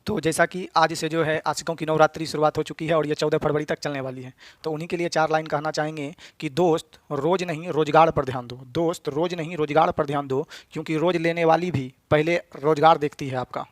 तो जैसा कि आज से जो है आशिकों की नवरात्रि शुरुआत हो चुकी है और ये 14 फरवरी तक चलने वाली है, तो उन्हीं के लिए 4 लाइन कहना चाहेंगे कि दोस्त रोज़ नहीं रोजगार पर ध्यान दो, दोस्त रोज़ नहीं रोजगार पर ध्यान दो, क्योंकि रोज़ लेने वाली भी पहले रोजगार देखती है आपका।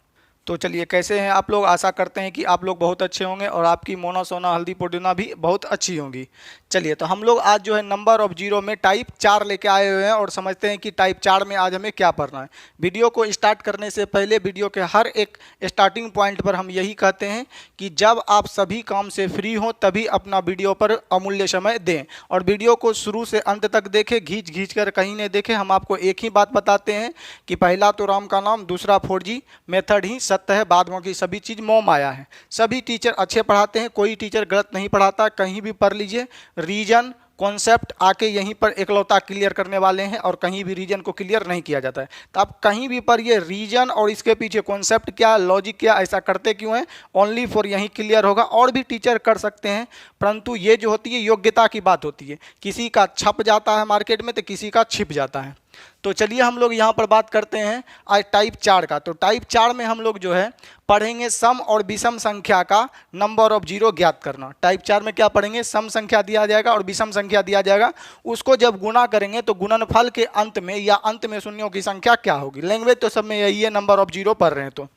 तो चलिए, कैसे हैं आप लोग? आशा करते हैं कि आप लोग बहुत अच्छे होंगे और आपकी मोना सोना हल्दी पुदीना भी बहुत अच्छी होंगी। चलिए, तो हम लोग आज जो है नंबर ऑफ जीरो में टाइप 4 लेके आए हुए हैं और समझते हैं कि टाइप 4 में आज हमें क्या पढ़ना है। वीडियो को स्टार्ट करने से पहले वीडियो के हर एक स्टार्टिंग पॉइंट पर हम यही कहते हैं कि जब आप सभी काम से फ्री हों तभी अपना वीडियो पर अमूल्य समय दें और वीडियो को शुरू से अंत तक देखें, घींच कर कहीं नहीं देखें। हम आपको एक ही बात बताते हैं कि पहला तो राम का नाम, दूसरा 4G मेथड ही सत्य है, बाद बाकी सभी चीज़ मोह माया है। सभी टीचर अच्छे पढ़ाते हैं, कोई टीचर गलत नहीं पढ़ाता। कहीं भी पढ़ लीजिए, रीजन कॉन्सेप्ट आके यहीं पर एकलौता क्लियर करने वाले हैं और कहीं भी रीजन को क्लियर नहीं किया जाता है। तो आप कहीं भी पढ़िए, रीजन और इसके पीछे कॉन्सेप्ट क्या, लॉजिक क्या, ऐसा करते क्यों हैं? ओनली फॉर यहीं क्लियर होगा। और भी टीचर कर सकते हैं, परंतु ये जो होती है योग्यता की बात होती है। किसी का छप जाता है मार्केट में तो किसी का छिप जाता है। तो चलिए हम लोग यहाँ पर बात करते हैं आज टाइप 4 का। तो टाइप 4 में हम लोग जो है पढ़ेंगे सम और विषम संख्या का नंबर ऑफ जीरो ज्ञात करना। टाइप 4 में क्या पढ़ेंगे? सम संख्या दिया जाएगा और विषम संख्या दिया जाएगा, उसको जब गुणा करेंगे तो गुणनफल के अंत में या अंत में शून्यों की संख्या क्या होगी। लैंग्वेज तो सब में यही है, नंबर ऑफ जीरो पढ़ रहे हैं।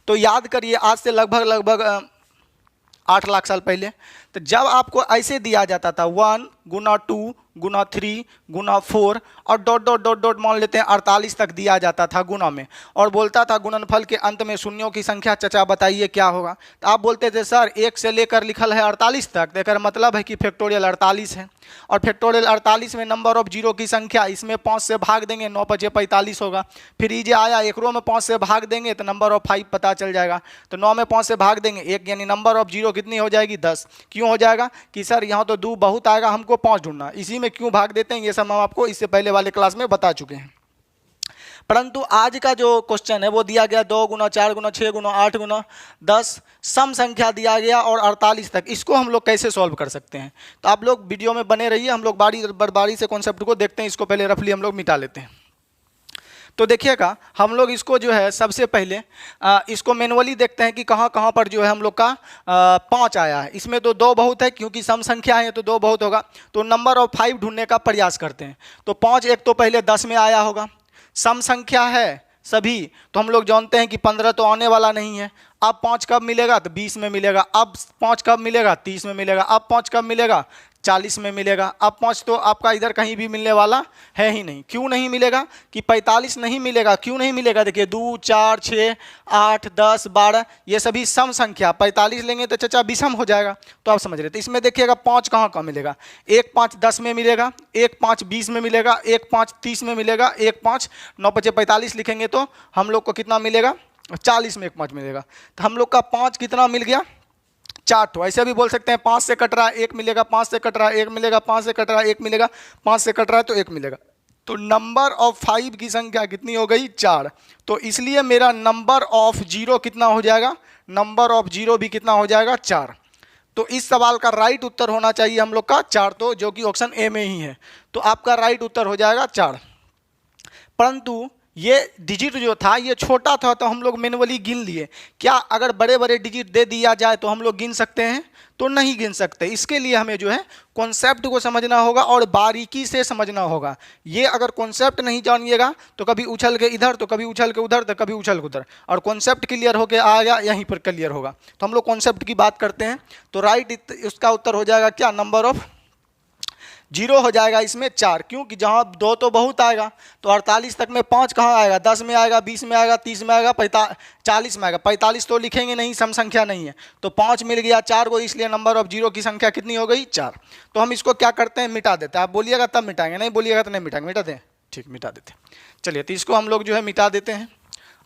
तो याद करिए, आज से लगभग 8 लाख साल पहले तो जब आपको ऐसे दिया जाता था 1 गुना 2 गुना 3 गुना 4 और डॉट डॉट डॉट डॉट मान लेते हैं 48 तक दिया जाता था गुना में, और बोलता था गुणनफल के अंत में शून्यों की संख्या चचा बताइए क्या होगा। तो आप बोलते थे सर 1 से लेकर लिखल है 48 तक, देकर मतलब है कि फैक्टोरियल 48 है, और फैक्टोरियल 48 में नंबर ऑफ जीरो की संख्या, इसमें 5 से भाग देंगे 9 × 5 = 45 होगा। फिर ये आया एक रो में 5 से भाग देंगे तो नंबर ऑफ 5 पता चल जाएगा। तो 9 में 5 से भाग देंगे 1, यानी नंबर ऑफ जीरो कितनी हो जाएगी? 10। क्यों हो जाएगा कि सर यहाँ तो 2 बहुत आएगा, हमको 5 ढूंढना, इसी में क्यों भाग देते हैं, ये सब हम आपको इससे पहले वाले क्लास में बता चुके हैं। परंतु आज का जो क्वेश्चन है वो दिया गया 2 गुना 4 गुना 6 गुना 8 गुना 10 सम संख्या दिया गया और 48 तक। इसको हम लोग कैसे सॉल्व कर सकते हैं? तो आप लोग वीडियो में बने रहिए, हम लोग बारी से कॉन्सेप्ट को देखते हैं। इसको पहले रफली हम लोग मिटा लेते हैं। तो देखिएगा, हम लोग इसको जो है सबसे पहले इसको मैनुअली देखते हैं कि कहाँ कहाँ पर जो है हम लोग का 5 आया है। इसमें तो 2 बहुत है, क्योंकि सम संख्या है तो 2 बहुत होगा। तो नंबर ऑफ 5 ढूंढने का प्रयास करते हैं। तो 5 एक तो पहले 10 में आया होगा, सम संख्या है सभी, तो हम लोग जानते हैं कि 15 तो आने वाला नहीं है। अब 5 कब मिलेगा? तो 20 में मिलेगा। अब 5 कब मिलेगा? 30 में मिलेगा। अब 5 कब मिलेगा? 40 में मिलेगा। अब 5 तो आपका इधर कहीं भी मिलने वाला है ही नहीं। क्यों नहीं मिलेगा कि 45 नहीं मिलेगा? क्यों नहीं मिलेगा? देखिए 2 4 6 8 10 12 ये सभी सम संख्या, 45 लेंगे तो चचा विषम हो जाएगा। तो आप समझ रहे थे। इसमें देखिएगा 5 कहाँ कहाँ मिलेगा? 1 5 10 में मिलेगा, 1 5 20 में मिलेगा, 1 5 30 में मिलेगा, 1 5 9 × 5 = 45 लिखेंगे तो हम लोग को कितना मिलेगा? 40 में 1 5 मिलेगा। तो हम लोग का 5 कितना मिल गया? 4 ठो। ऐसे भी बोल सकते हैं 5 से कट रहा है 1 मिलेगा, 5 से कट रहा है 1 मिलेगा, 5 से कट रहा है 1 मिलेगा, 5 से कट रहा है तो 1 मिलेगा। तो नंबर ऑफ 5 की संख्या कितनी हो गई? 4। तो इसलिए मेरा नंबर ऑफ जीरो कितना हो जाएगा? नंबर ऑफ जीरो भी कितना हो जाएगा? 4। तो इस सवाल का राइट उत्तर होना चाहिए हम लोग का 4, तो जो कि ऑप्शन ए में ही है। तो आपका राइट उत्तर हो जाएगा 4। परंतु ये डिजिट जो था ये छोटा था तो हम लोग मैनुअली गिन लिए। क्या अगर बड़े बड़े डिजिट दे दिया जाए तो हम लोग गिन सकते हैं? तो नहीं गिन सकते। इसके लिए हमें जो है कॉन्सेप्ट को समझना होगा और बारीकी से समझना होगा। ये अगर कॉन्सेप्ट नहीं जानिएगा तो कभी उछल के इधर, तो कभी उछल के उधर, तो कभी उछल के उधर, और कॉन्सेप्ट क्लियर होके आएगा यहीं पर क्लियर होगा। तो हम लोग कॉन्सेप्ट की बात करते हैं। तो राइट उसका उत्तर हो जाएगा क्या? नंबर ऑफ जीरो हो जाएगा इसमें 4। क्योंकि जहाँ 2 तो बहुत आएगा, तो 48 तक में 5 कहाँ आएगा? 10 में आएगा, 20 में आएगा, 30 में आएगा, 40 में आएगा। 45 तो लिखेंगे नहीं, सम संख्या नहीं है। तो 5 मिल गया 4 को, इसलिए नंबर ऑफ जीरो की संख्या कितनी हो गई? 4। तो हम इसको क्या करते हैं? मिटा देते हैं। आप बोलिएगा तब मिटाएंगे, नहीं बोलिएगा तो नहीं मिटाएंगे। मिटा दें? ठीक, मिटा देते हैं। चलिए, तो इसको हम लोग जो है मिटा देते हैं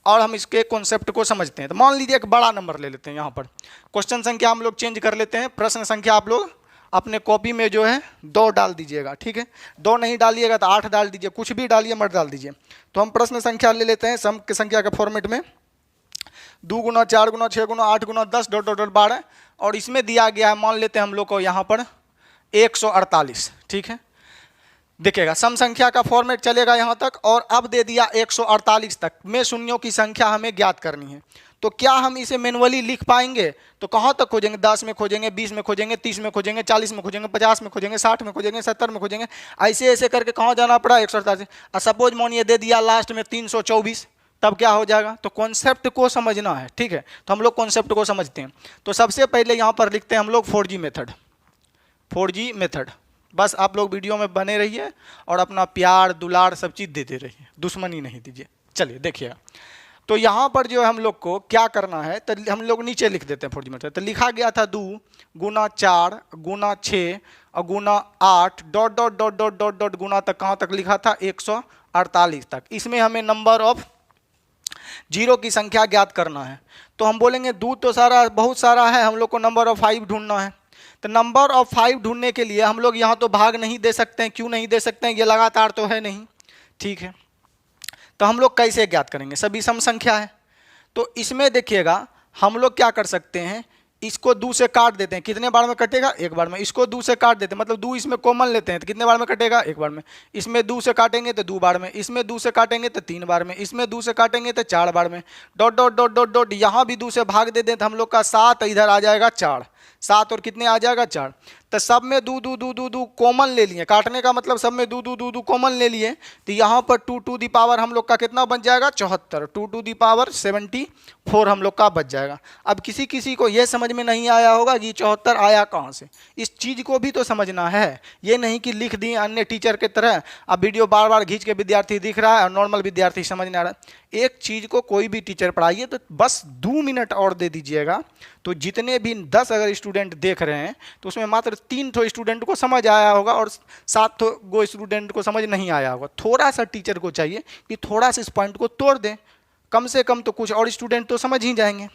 और हम इसके कॉन्सेप्ट को समझते हैं। तो मान लीजिए एक बड़ा नंबर ले लेते हैं। यहाँ पर क्वेश्चन संख्या हम लोग चेंज कर लेते हैं। प्रश्न संख्या आप लोग अपने कॉपी में जो है 2 डाल दीजिएगा, ठीक है। 2 नहीं डालिएगा तो 8 डाल दीजिए, कुछ भी डालिए मत डाल दीजिए। तो हम प्रश्न संख्या ले लेते हैं सम की संख्या के फॉर्मेट में। 2 गुना 4 गुना 6 गुना 8 गुना 10 डॉट डॉट डॉट 12, और इसमें दिया गया है, मान लेते हैं हम लोग को यहाँ पर 148, ठीक है। देखिएगा सम संख्या का फॉर्मेट चलेगा यहाँ तक, और अब दे दिया 148 तक में शून्यों की संख्या हमें ज्ञात करनी है। तो क्या हम इसे मैनुअली लिख पाएंगे? तो कहाँ तक खोजेंगे? 10 में खोजेंगे, 20 में खोजेंगे, 30 में खोजेंगे, 40 में खोजेंगे, 50 में खोजेंगे, 60 में खोजेंगे, 70 में खोजेंगे, ऐसे ऐसे करके कहाँ जाना पड़ा? 188। और सपोज मानिए दे दिया लास्ट में 324, तब क्या हो जाएगा? तो कॉन्सेप्ट को समझना है, ठीक है। तो हम लोग कॉन्सेप्ट को समझते हैं। तो सबसे पहले यहाँ पर लिखते हैं हम लोग 4G मेथड। 4G मेथड, बस आप लोग वीडियो में बने रहिए और अपना प्यार दुलार सब चीज़ देते रहिए, दुश्मनी नहीं दीजिए। चलिए देखिएगा, तो यहाँ पर जो है हम लोग को क्या करना है, तो हम लोग नीचे लिख देते हैं 4G मेथड। तो लिखा गया था 2 गुना 4 गुना 6 और गुना 8 dot dot dot dot dot dot गुना तक, कहाँ तक लिखा था? 148 तक। इसमें हमें नंबर ऑफ जीरो की संख्या ज्ञात करना है। तो हम बोलेंगे 2 तो सारा बहुत सारा है, हम लोग को नंबर ऑफ 5 ढूंढना है। तो नंबर ऑफ 5 ढूंढने के लिए हम लोग यहाँ तो भाग नहीं दे सकते हैं। क्यों नहीं दे सकते हैं? ये लगातार तो है नहीं, ठीक है। तो हम लोग कैसे ज्ञात करेंगे? सभी सम संख्या है। तो इसमें देखिएगा हम लोग क्या कर सकते हैं, इसको 2 से काट देते हैं। कितने बार में कटेगा? एक बार में। इसको 2 से काट देते हैं, मतलब 2 इसमें कॉमन लेते हैं, तो कितने बार में कटेगा? एक बार में। इसमें 2 से काटेंगे तो 2 बार में, इसमें 2 से काटेंगे तो 3 बार में, इसमें 2 से काटेंगे तो 4 बार में। Dot dot dot dot dot यहाँ भी 2 से भाग दे दें तो हम लोग का 7 इधर आ जाएगा 4, 7 और कितने आ जाएगा? 4। तो सब में 2 2 2 2 2 कॉमन ले लिए, काटने का मतलब सब में 2 2 2 2 कॉमन ले लिए। तो यहाँ पर 2 टू दी पावर हम लोग का कितना बच जाएगा? 74। 2 टू दी पावर 74 हम लोग का बच जाएगा। अब किसी किसी को यह समझ में नहीं आया होगा कि 74 आया कहाँ से, इस चीज़ को भी तो समझना है। ये नहीं कि लिख दिए अन्य टीचर की तरह, अब वीडियो बार बार खींच के विद्यार्थी दिख रहा है और नॉर्मल विद्यार्थी समझ नहीं आ रहा है। एक चीज़ को कोई भी टीचर पढ़ाइए तो बस 2 मिनट और दे दीजिएगा, तो जितने भी 10 अगर स्टूडेंट देख रहे हैं तो उसमें मात्र 3 ठो स्टूडेंट को समझ आया होगा और 7 गो स्टूडेंट को समझ नहीं आया होगा। थोड़ा सा टीचर को चाहिए कि थोड़ा सा इस पॉइंट को तोड़ दें, कम से कम तो कुछ और स्टूडेंट तो समझ ही जाएंगे।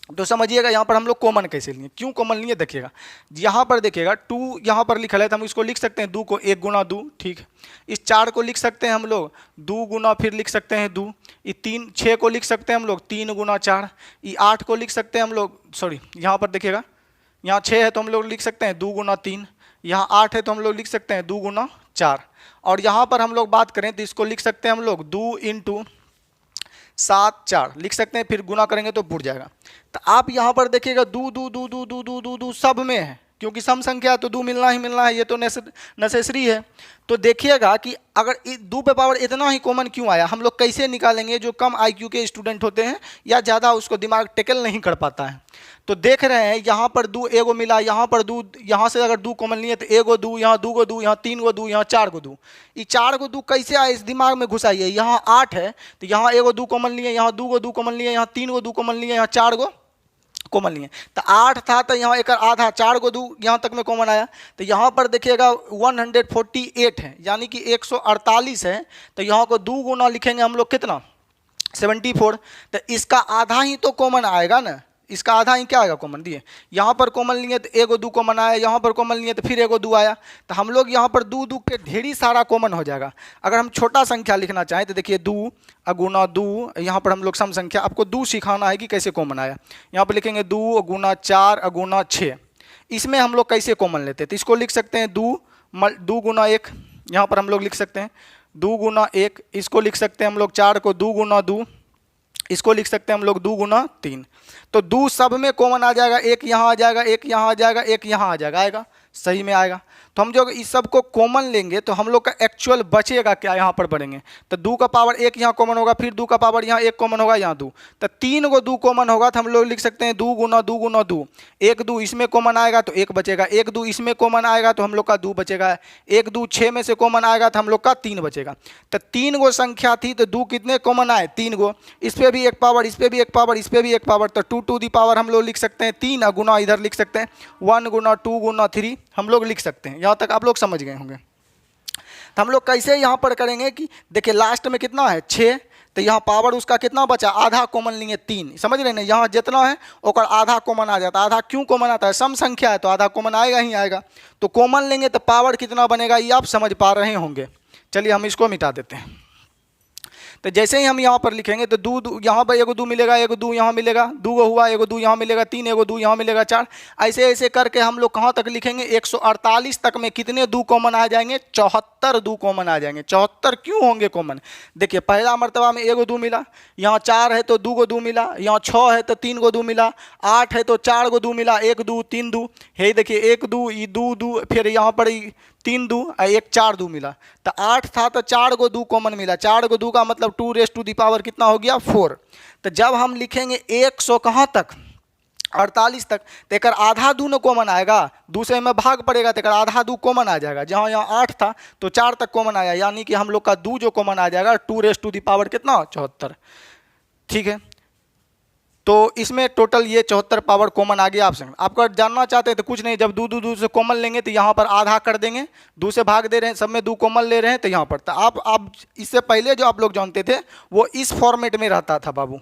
तो समझिएगा यहाँ पर हम लोग कॉमन कैसे लिए, क्यों कॉमन लिए देखिएगा। यहाँ पर देखिएगा 2 यहाँ पर लिखा है तो हम इसको लिख सकते हैं 2 को 1 गुना 2, ठीक है। इस 4 को लिख सकते हैं हम लोग 2 गुना, फिर लिख सकते हैं 2। ये 6 को लिख सकते हैं हम लोग 3 गुना 4। ये 8 को लिख सकते हैं हम लोग, सॉरी यहाँ पर देखिएगा, यहाँ 6 है तो हम लोग लिख सकते हैं 2 गुना 3। यहाँ 8 है तो हम लोग लिख सकते हैं 2 गुना 4। और यहाँ पर हम लोग बात करें तो इसको लिख सकते हैं हम लोग 2 इंटू 7 4 लिख सकते हैं, फिर गुना करेंगे तो बुढ़ जाएगा। तो आप यहाँ पर देखिएगा 2 2 2 2 2 2 2 2 सब में है, क्योंकि सम संख्या है तो 2 मिलना ही मिलना है, ये तो नेसेसरी है। तो देखिएगा कि अगर 2 पे पावर इतना ही कॉमन क्यों आया, हम लोग कैसे निकालेंगे? जो कम IQ के स्टूडेंट होते हैं या ज़्यादा उसको दिमाग टेकल नहीं कर पाता है। तो देख रहे हैं यहाँ पर 2 एगो मिला, यहाँ पर 2, यहाँ से अगर 2 कॉमन लिए तो एगो 2, यहाँ 2 गो 2, यहाँ 3 गो 2, यहाँ 4 गो 2। ये 4 गो 2 कैसे आए इस दिमाग में घुसाइए। यहाँ 8 है तो यहाँ एगो 2 कॉमन लिए, यहाँ 2 गो 2 कॉमन लिए, यहाँ 3 गो 2 कॉमन लिए, यहाँ 4 गो कॉमन लिए। तो 8 था तो यहाँ एक आधा 4 को 2 यहाँ तक में कॉमन आया। तो यहाँ पर देखिएगा 148 है, यानी कि 148 है। तो यहाँ को 2 गुना लिखेंगे हम लोग कितना? 74। तो इसका आधा ही तो कॉमन आएगा ना, इसका आधा ही क्या आएगा? कॉमन दिए। यहाँ पर कॉमन लिए तो एगो 2 कॉमन आया, यहाँ पर कॉमन लिए तो फिर एगो 2 आया। तो हम लोग यहाँ पर 2 2 के ढेरी सारा कॉमन हो जाएगा। अगर हम छोटा संख्या लिखना चाहें तो देखिए 2 गुना 2, यहाँ पर हम लोग सम संख्या, आपको 2 सिखाना है कि कैसे कॉमन आया। यहाँ पर लिखेंगे 2 गुना 4 गुना 6। इसमें हम लोग कैसे कॉमन लेते हैं? तो इसको लिख सकते हैं 2 गुना 1, यहाँ पर हम लोग लिख सकते हैं 2 गुना 1। इसको लिख सकते हैं हम लोग 4 को 2 गुना 2, इसको लिख सकते हैं हम लोग 2 गुना 3। तो 2 सब में कॉमन आ जाएगा, एक यहाँ आ जाएगा, एक यहाँ आ जाएगा, एक यहाँ आ जाएगा, आएगा सही में आएगा। तो हम जो इस सब को कॉमन लेंगे तो हम लोग का एक्चुअल बचेगा क्या? यहाँ पर बढ़ेंगे तो 2 का पावर 1 यहाँ कॉमन होगा, फिर 2 का पावर यहाँ 1 कॉमन होगा, यहाँ 2। तो 3 को 2 कॉमन होगा तो हम लोग लिख सकते हैं 2 गुना 2 गुना 2। 1 2 इसमें कॉमन आएगा तो 1 बचेगा, 1 2 इसमें कॉमन आएगा तो हम लोग का 2 बचेगा, 1 2 6 में से कॉमन आएगा तो हम लोग का 3 बचेगा। तो 3 गो संख्या थी तो 2 कितने कॉमन आए? 3 गो। इस पर भी 1 पावर, इस पर भी 1 पावर, इस पर भी 1 पावर, तो 2 टू दी पावर हम लोग लिख सकते हैं 3 गुना इधर लिख सकते हैं 1 गुना 2 गुना 3 हम लोग लिख सकते हैं। यहाँ तक आप लोग समझ गए होंगे। तो हम लोग कैसे यहाँ पर करेंगे कि देखिए लास्ट में कितना है 6, तो यहाँ पावर उसका कितना बचा? आधा कॉमन लिए 3, समझ रहे ना? यहाँ जितना है और आधा कॉमन आ जाता है। आधा क्यों कॉमन आता है? सम संख्या है तो आधा कॉमन आएगा ही आएगा। तो कॉमन लेंगे तो पावर कितना बनेगा ये आप समझ पा रहे होंगे। चलिए हम इसको मिटा देते हैं। तो जैसे ही हम यहाँ पर लिखेंगे तो दू दू यहाँ पर एगो दू मिलेगा, एगो दू यहाँ मिलेगा, दू गो हुआ, एगो दू यहाँ मिलेगा 3, एगो दू यहाँ मिलेगा 4। ऐसे ऐसे करके हम लोग कहाँ तक लिखेंगे, 148 तक में कितने दू कॉमन आ जाएंगे, 74 दू कॉमन आ जाएंगे। 74 क्यों होंगे कॉमन? देखिए पहला मर्तबा में एगो दू मिला, यहाँ 4 है तो 2 गो दू मिला, यहाँ 6 है तो 3 गो दू मिला, 8 है तो 4 गो दू मिला, 1 दू 3 दू है, देखिए 1 दू ये दू, फिर यहाँ पर 3 दू 1 4 दू मिला, तो 8 था तो 4 गो दू कॉमन मिला। 4 गो दू का मतलब 2 रेज़ टू दी पावर कितना हो गया, 4। तो जब हम लिखेंगे 100 कहाँ तक, 48 तक, तो एक आधा दू न कॉमन आएगा, दूसरे में भाग पड़ेगा तो एक आधा दू कॉमन आ जाएगा। जहाँ यहाँ 8 था तो 4 तक कॉमन आया, यानी कि हम लोग का दू जो कॉमन आ जाएगा 2 रेज़ टू दी पावर कितना, 74। ठीक है, तो इसमें टोटल ये 74 पावर कॉमन आ गया। आपको जानना चाहते हैं तो कुछ नहीं, जब दू से कॉमन लेंगे तो यहाँ पर आधा कर देंगे, दू से भाग दे रहे हैं, सब में दू कॉमन ले रहे हैं तो यहाँ पर। तो आप इससे पहले जो आप लोग जानते थे वो इस फॉर्मेट में रहता था बाबू,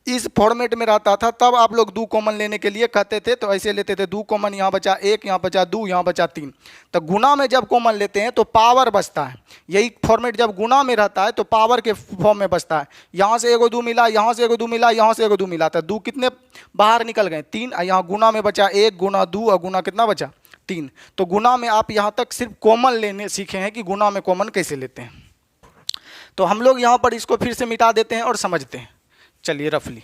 इस फॉर्मेट में रहता था, तब आप लोग दू कॉमन लेने के लिए कहते थे तो ऐसे लेते थे, दू कॉमन, यहाँ बचा 1, यहाँ बचा 2, यहाँ बचा 3। तो गुना में जब कॉमन लेते हैं तो पावर बचता है, यही फॉर्मेट जब गुना में रहता है तो पावर के फॉर्म में बचता है। यहाँ से एगो दू मिला, यहाँ से एगो दू मिला, यहाँ से एगो दू मिला, तो दू कितने बाहर निकल गए, 3। यहाँ गुना में बचा 1 गुना 2 और गुना कितना बचा, 3। तो गुना में आप यहाँ तक सिर्फ कॉमन लेने सीखे हैं कि गुना में कॉमन कैसे लेते हैं। तो हम लोग यहाँ पर इसको फिर से मिटा देते हैं और समझते हैं। चलिए रफली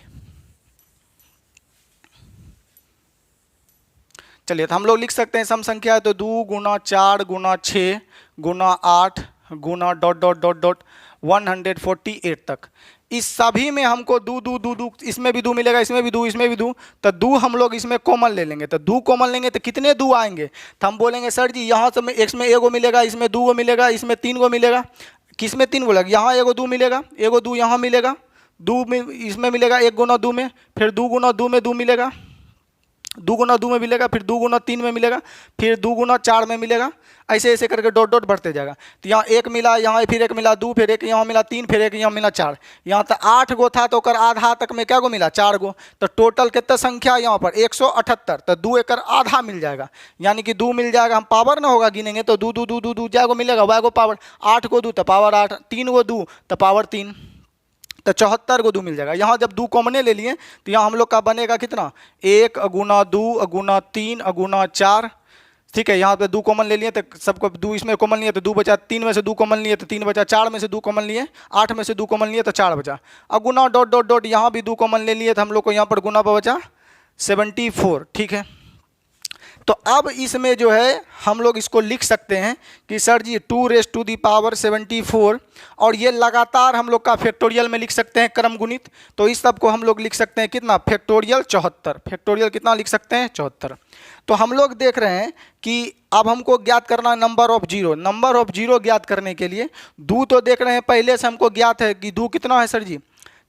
चलिए, तो हम लोग लिख सकते हैं सम संख्या है तो 2 गुना 4 गुना 6 गुना 8 गुना डॉट डॉट डॉट डॉट 148 तक। इस सभी में हमको दू, इसमें भी दू मिलेगा, इसमें भी दू, इसमें भी दू, तो दू हम लोग इसमें कॉमन ले लेंगे। तो दू कॉमन लेंगे तो कितने दू आएंगे, तो हम बोलेंगे सर जी यहाँ से इसमें एगो मिलेगा, इसमें 2 गो मिलेगा, इसमें 3 गो मिलेगा, किसमें 3 गो लगा, यहाँ एगो दू मिलेगा, एगो दू यहाँ मिलेगा, दू में इसमें मिलेगा 1 गुना 2 में, फिर 2 गुना 2 में 2 मिलेगा, 2 गुना 2 में मिलेगा, फिर 2 गुना 3 में मिलेगा, फिर 2 गुना 4 में मिलेगा, ऐसे ऐसे करके डॉट डॉट बढ़ते जाएगा। तो यहाँ 1 मिला, यहाँ फिर 1 मिला 2, फिर 1 यहाँ मिला 3, फिर 1 यहाँ मिला 4, यहाँ तक 8 गो था तो कर आधा तक में क्या गो मिला, 4 गो। तो टोटल कितना संख्या यहाँ पर 178, तो 2 एक आधा मिल जाएगा, यानी कि 2 मिल जाएगा। हम पावर ना होगा गिनेंगे तो दू जाएगो मिलेगा, वाई गो पावर 8 गो दू तो पावर 8, 3 गो दू तो पावर 3, तो 74 गो दू मिल जाएगा। यहाँ जब दू कॉमने ले लिए तो यहाँ हम लोग का बनेगा कितना, 1 गुना 2 गुना 3 गुना 4। ठीक है, यहाँ पे दू कॉमन ले लिए तो सबको दू इसमें कॉमन लिए तो 2 बचा, 3 में से 2 कॉमन लिए तो 3 बचा, 4 में से 2 कॉमन लिए, 8 में से 2 कॉमन लिए तो 4 बचा। अब गुना डॉट डॉट डॉट यहाँ भी 2 कॉमन ले लिए तो हम लोग को यहाँ पर गुना पर बचा 74। ठीक है, तो अब इसमें जो है हम लोग इसको लिख सकते हैं कि sir ji 2 raise to the power 74, और ये लगातार हम लोग का फैक्टोरियल में लिख सकते हैं क्रम गुणित। तो इस सब को हम लोग लिख सकते हैं कितना, फैक्टोरियल 74, फैक्टोरियल कितना लिख सकते हैं 74। तो हम लोग देख रहे हैं कि अब हमको ज्ञात करना है number of zero. Number of zero ज्ञात करने के लिए दू तो देख रहे हैं पहले से हमको ज्ञात है कि दू कितना है सर जी,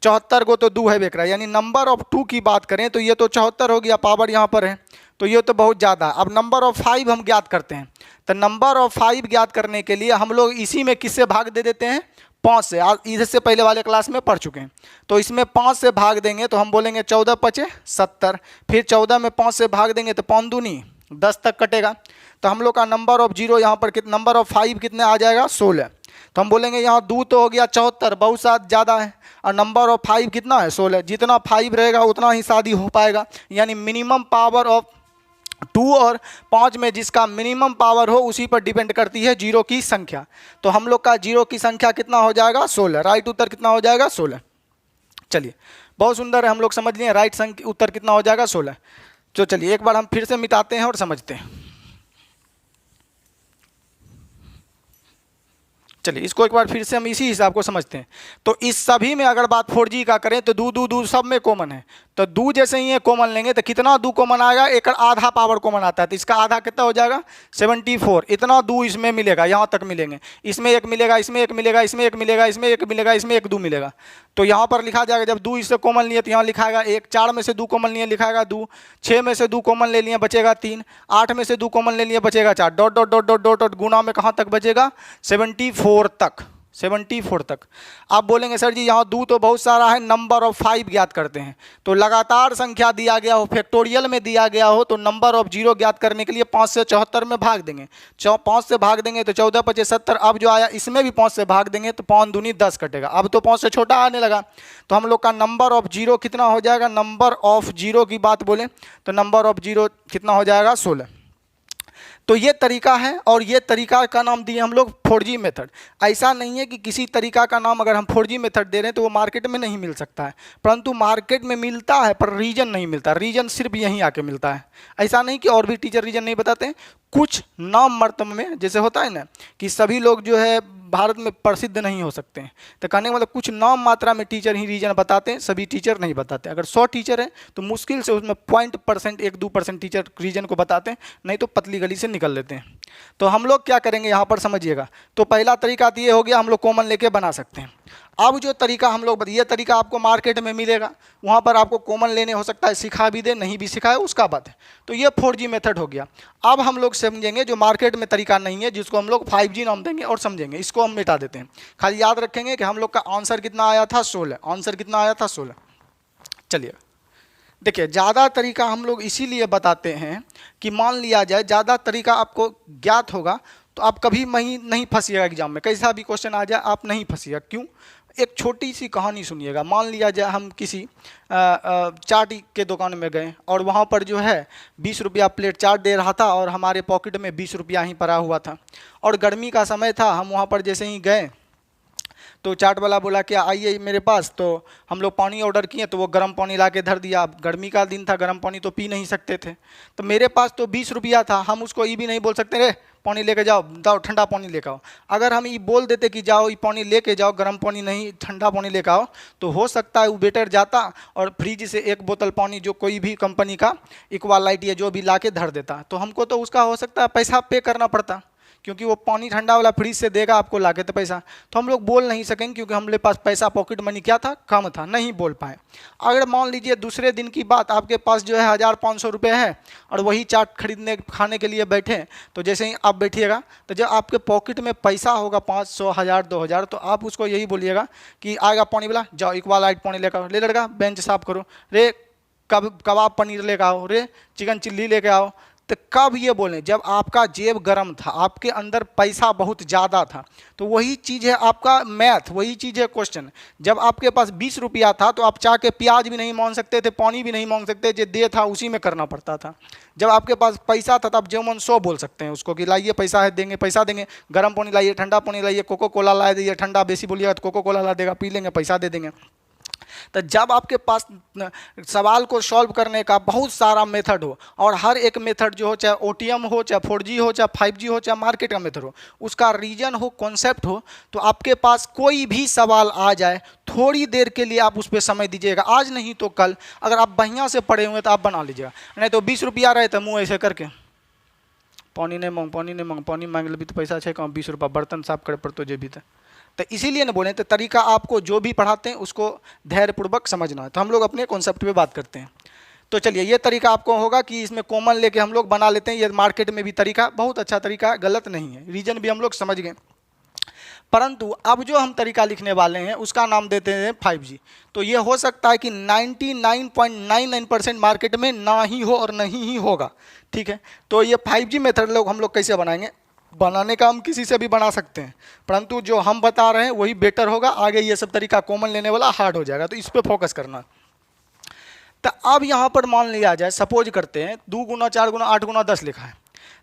74 को तो दू है बेक रहा है, यानी नंबर ऑफ 2 की बात करें तो ये तो 74 हो गया, पावर यहाँ पर है तो ये तो बहुत ज़्यादा। अब नंबर ऑफ 5 हम ज्ञात करते हैं, तो नंबर ऑफ 5 ज्ञात करने के लिए हम लोग इसी में किससे भाग दे देते हैं, 5 से। आज इससे पहले वाले क्लास में पढ़ चुके हैं, तो इसमें 5 से भाग देंगे तो हम बोलेंगे 14 पचे 70, फिर 14 में 5 से भाग देंगे तो 5 दूनी 10 तक कटेगा। तो हम लोग का नंबर ऑफ जीरो यहाँ पर नंबर ऑफ 5 कितने आ जाएगा, 16। तो हम बोलेंगे यहाँ दू तो हो गया 74, बहुत साथ ज़्यादा है, और नंबर ऑफ 5 कितना है, 16। जितना 5 रहेगा उतना ही शादी हो पाएगा, यानी मिनिमम पावर ऑफ 2 और 5 में जिसका मिनिमम पावर हो उसी पर डिपेंड करती है जीरो की संख्या। तो हम लोग का जीरो की संख्या कितना हो जाएगा, 16। राइट उत्तर कितना हो जाएगा, 16। चलिए बहुत सुंदर है, हम लोग समझ लिए राइट उत्तर कितना हो जाएगा, 16। तो चलिए एक बार हम फिर से मिटाते हैं और समझते हैं। चलिए इसको एक बार फिर से हम इसी हिसाब को समझते हैं। तो इस सभी में अगर बात 4G का करें तो दू सब में कॉमन है, तो दू जैसे ही ये कॉमन लेंगे तो कितना दू कॉमन आएगा, एक आधा पावर कॉमन आता है, तो इसका आधा कितना हो जाएगा, 74। इतना दू इसमें मिलेगा, यहाँ तक मिलेंगे, इसमें एक मिलेगा, इसमें एक मिलेगा, इसमें एक मिलेगा, इसमें एक मिलेगा, इसमें एक दू मिलेगा। तो यहाँ पर लिखा जाएगा जब दू इससे कॉमन लिए तो यहाँ लिखाएगा 1, 4 में से 2 कॉमन लिए लिखाएगा 2, 6 में से 2 कॉमन ले लिए बचेगा 3, 8 में से 2 कॉमन ले लिए बचेगा 4, dot dot dot dot dot dot गुना में कहाँ तक बचेगा, 74 तक। 74 तक। आप बोलेंगे सर जी यहाँ दो तो बहुत सारा है, नंबर ऑफ 5 ज्ञात करते हैं। तो लगातार संख्या दिया गया हो, फैक्टोरियल में दिया गया हो, तो नंबर ऑफ 0 ज्ञात करने के लिए 5 से 74 में भाग देंगे। 5 से भाग देंगे तो 14 × 5 = 70। अब जो आया इसमें भी 5 से भाग देंगे तो 5 दूनी 10 कटेगा। अब तो 5 से छोटा आने लगा, तो हम लोग का नंबर ऑफ 0 कितना हो जाएगा? नंबर ऑफ 0 की बात बोले तो नंबर ऑफ 0 कितना हो जाएगा? 16। तो ये तरीका है, और ये तरीका का नाम दिए हम लोग 4G मेथड। ऐसा नहीं है कि किसी तरीका का नाम अगर हम 4G मेथड दे रहे हैं तो वो मार्केट में नहीं मिल सकता है, परंतु मार्केट में मिलता है पर रीजन नहीं मिलता। रीजन सिर्फ यहीं आके मिलता है। ऐसा नहीं कि और भी टीचर रीजन नहीं बताते हैं, कुछ नाम मर्तबा में जैसे होता है ना कि सभी लोग जो है भारत में प्रसिद्ध नहीं हो सकते हैं, तो कहने का मतलब कुछ नाम मात्रा में टीचर ही रीजन बताते हैं, सभी टीचर नहीं बताते। अगर 100 टीचर हैं तो मुश्किल से उसमें 0.% 1-2% टीचर रीजन को बताते हैं, नहीं तो पतली गली से निकल लेते हैं। तो हम लोग क्या करेंगे यहाँ पर समझिएगा। तो पहला तरीका तो ये हो गया, हम लोग कॉमन लेके बना सकते हैं। अब जो तरीका हम लोग ये तरीका आपको मार्केट में मिलेगा, वहाँ पर आपको कॉमन लेने हो सकता है, सिखा भी दे नहीं भी सिखाए उसका बात है। तो ये 4G मेथड हो गया। अब हम लोग समझेंगे जो मार्केट में तरीका नहीं है, जिसको हम लोग 5G नाम देंगे और समझेंगे। इसको हम मिटा देते हैं। खाली याद रखेंगे कि हम लोग का आंसर कितना आया था? 16। आंसर कितना आया था? 16। चलिए देखिए, ज़्यादा तरीका हम लोग इसीलिए बताते हैं कि मान लिया जाए ज़्यादा तरीका आपको ज्ञात होगा तो आप कभी नहीं फंसिएगा एग्जाम में। कैसा भी क्वेश्चन आ जाए आप नहीं फंसिएगा। क्यों? एक छोटी सी कहानी सुनिएगा। मान लिया जाए हम किसी चाट के दुकान में गए और वहाँ पर जो है 20 रुपया प्लेट चाट दे रहा था और हमारे पॉकेट में 20 रुपया ही पड़ा हुआ था और गर्मी का समय था। हम वहाँ पर जैसे ही गए तो चाट वाला बोला क्या आइए मेरे पास, तो हम लोग पानी ऑर्डर किए तो वो गर्म पानी ला के धर दिया। अब गर्मी का दिन था, गर्म पानी तो पी नहीं सकते थे, तो मेरे पास तो 20 रुपया था। हम उसको ये भी नहीं बोल सकते रे पानी लेके जाओ, ठंडा पानी लेकर आओ। अगर हम ये बोल देते कि जाओ ये पानी लेके जाओ, गर्म पानी नहीं ठंडा पानी लेकर आओ, तो हो सकता है वो बेटर जाता और फ्रिज से एक बोतल पानी जो कोई भी कंपनी का इक्वालाइट या जो भी ला के धर देता, तो हमको तो उसका हो सकता है पैसा पे करना पड़ता, क्योंकि वो पानी ठंडा वाला फ्रिज से देगा आपको ला के तो पैसा। तो हम लोग बोल नहीं सकेंगे क्योंकि हमारे पास पैसा पॉकेट मनी क्या था? कम था, नहीं बोल पाए। अगर मान लीजिए दूसरे दिन की बात, आपके पास जो है 1500 रुपये है और वही चाट खरीदने खाने के लिए बैठे, तो जैसे ही आप बैठिएगा तो जब आपके पॉकेट में पैसा होगा 500, 1000, 2000, तो आप उसको यही बोलिएगा कि आएगा पानी वाला, जाओ इक्वालाइट पानी लेकर आओ। ले लड़का बेंच साफ करो, रे कबाब पनीर लेकर आओ, रे चिकन चिल्ली लेकर आओ। तो कब ये बोलें? जब आपका जेब गर्म था, आपके अंदर पैसा बहुत ज़्यादा था। तो वही चीज़ है आपका मैथ, वही चीज़ है क्वेश्चन। जब आपके पास 20 रुपया था तो आप चाह के प्याज भी नहीं मांग सकते थे, पानी भी नहीं मांग सकते, जो दे था उसी में करना पड़ता था। जब आपके पास पैसा था तब जो मन 100 बोल सकते हैं उसको कि लाइए पैसा है, देंगे पैसा देंगे, गर्म पानी लाइए, ठंडा पानी लाइए, कोको कोला ला दीजिए, ठंडा बेसी बोलिएगा तो कोको कोला ला देगा, पी लेंगे, पैसा दे देंगे। तो जब आपके पास सवाल को सॉल्व करने का बहुत सारा मेथड हो और हर एक मेथड जो हो, चाहे OTM हो, चाहे 4G हो, चाहे 5G हो, चाहे मार्केट का मेथड हो, उसका रीजन हो, कॉन्सेप्ट हो, तो आपके पास कोई भी सवाल आ जाए थोड़ी देर के लिए आप उस पर समय दीजिएगा। आज नहीं तो कल अगर आप बढ़िया से पढ़े हुए तो आप बना लीजिएगा। नहीं तो 20 रुपया रहे तो मुँह ऐसे करके पानी नहीं मांग, पानी मांग ले भी तो पैसा है कम, 20 रुपया बर्तन साफ करे पड़तो जे भी तो इसीलिए ना बोले, तो तरीका आपको जो भी पढ़ाते हैं उसको धैर्यपूर्वक समझना है। तो हम लोग अपने कॉन्सेप्ट पे बात करते हैं। तो चलिए ये तरीका आपको होगा कि इसमें कॉमन लेके हम लोग बना लेते हैं। ये मार्केट में भी तरीका बहुत अच्छा तरीका, गलत नहीं है, रीजन भी हम लोग समझ गए। परंतु अब जो हम तरीका लिखने वाले हैं उसका नाम देते हैं 5G। तो ये हो सकता है कि 99.99% मार्केट में ना ही हो और नहीं ही होगा, ठीक है। तो ये 5G मेथड हम लोग कैसे बनाएंगे? बनाने का हम किसी से भी बना सकते हैं, परंतु जो हम बता रहे हैं वही बेटर होगा। आगे ये सब तरीका कॉमन लेने वाला हार्ड हो जाएगा, तो इस पे फोकस करना। तो अब यहाँ पर मान लिया जाए, सपोज करते हैं 2 गुना 4 गुना 8 गुना 10 लिखा है,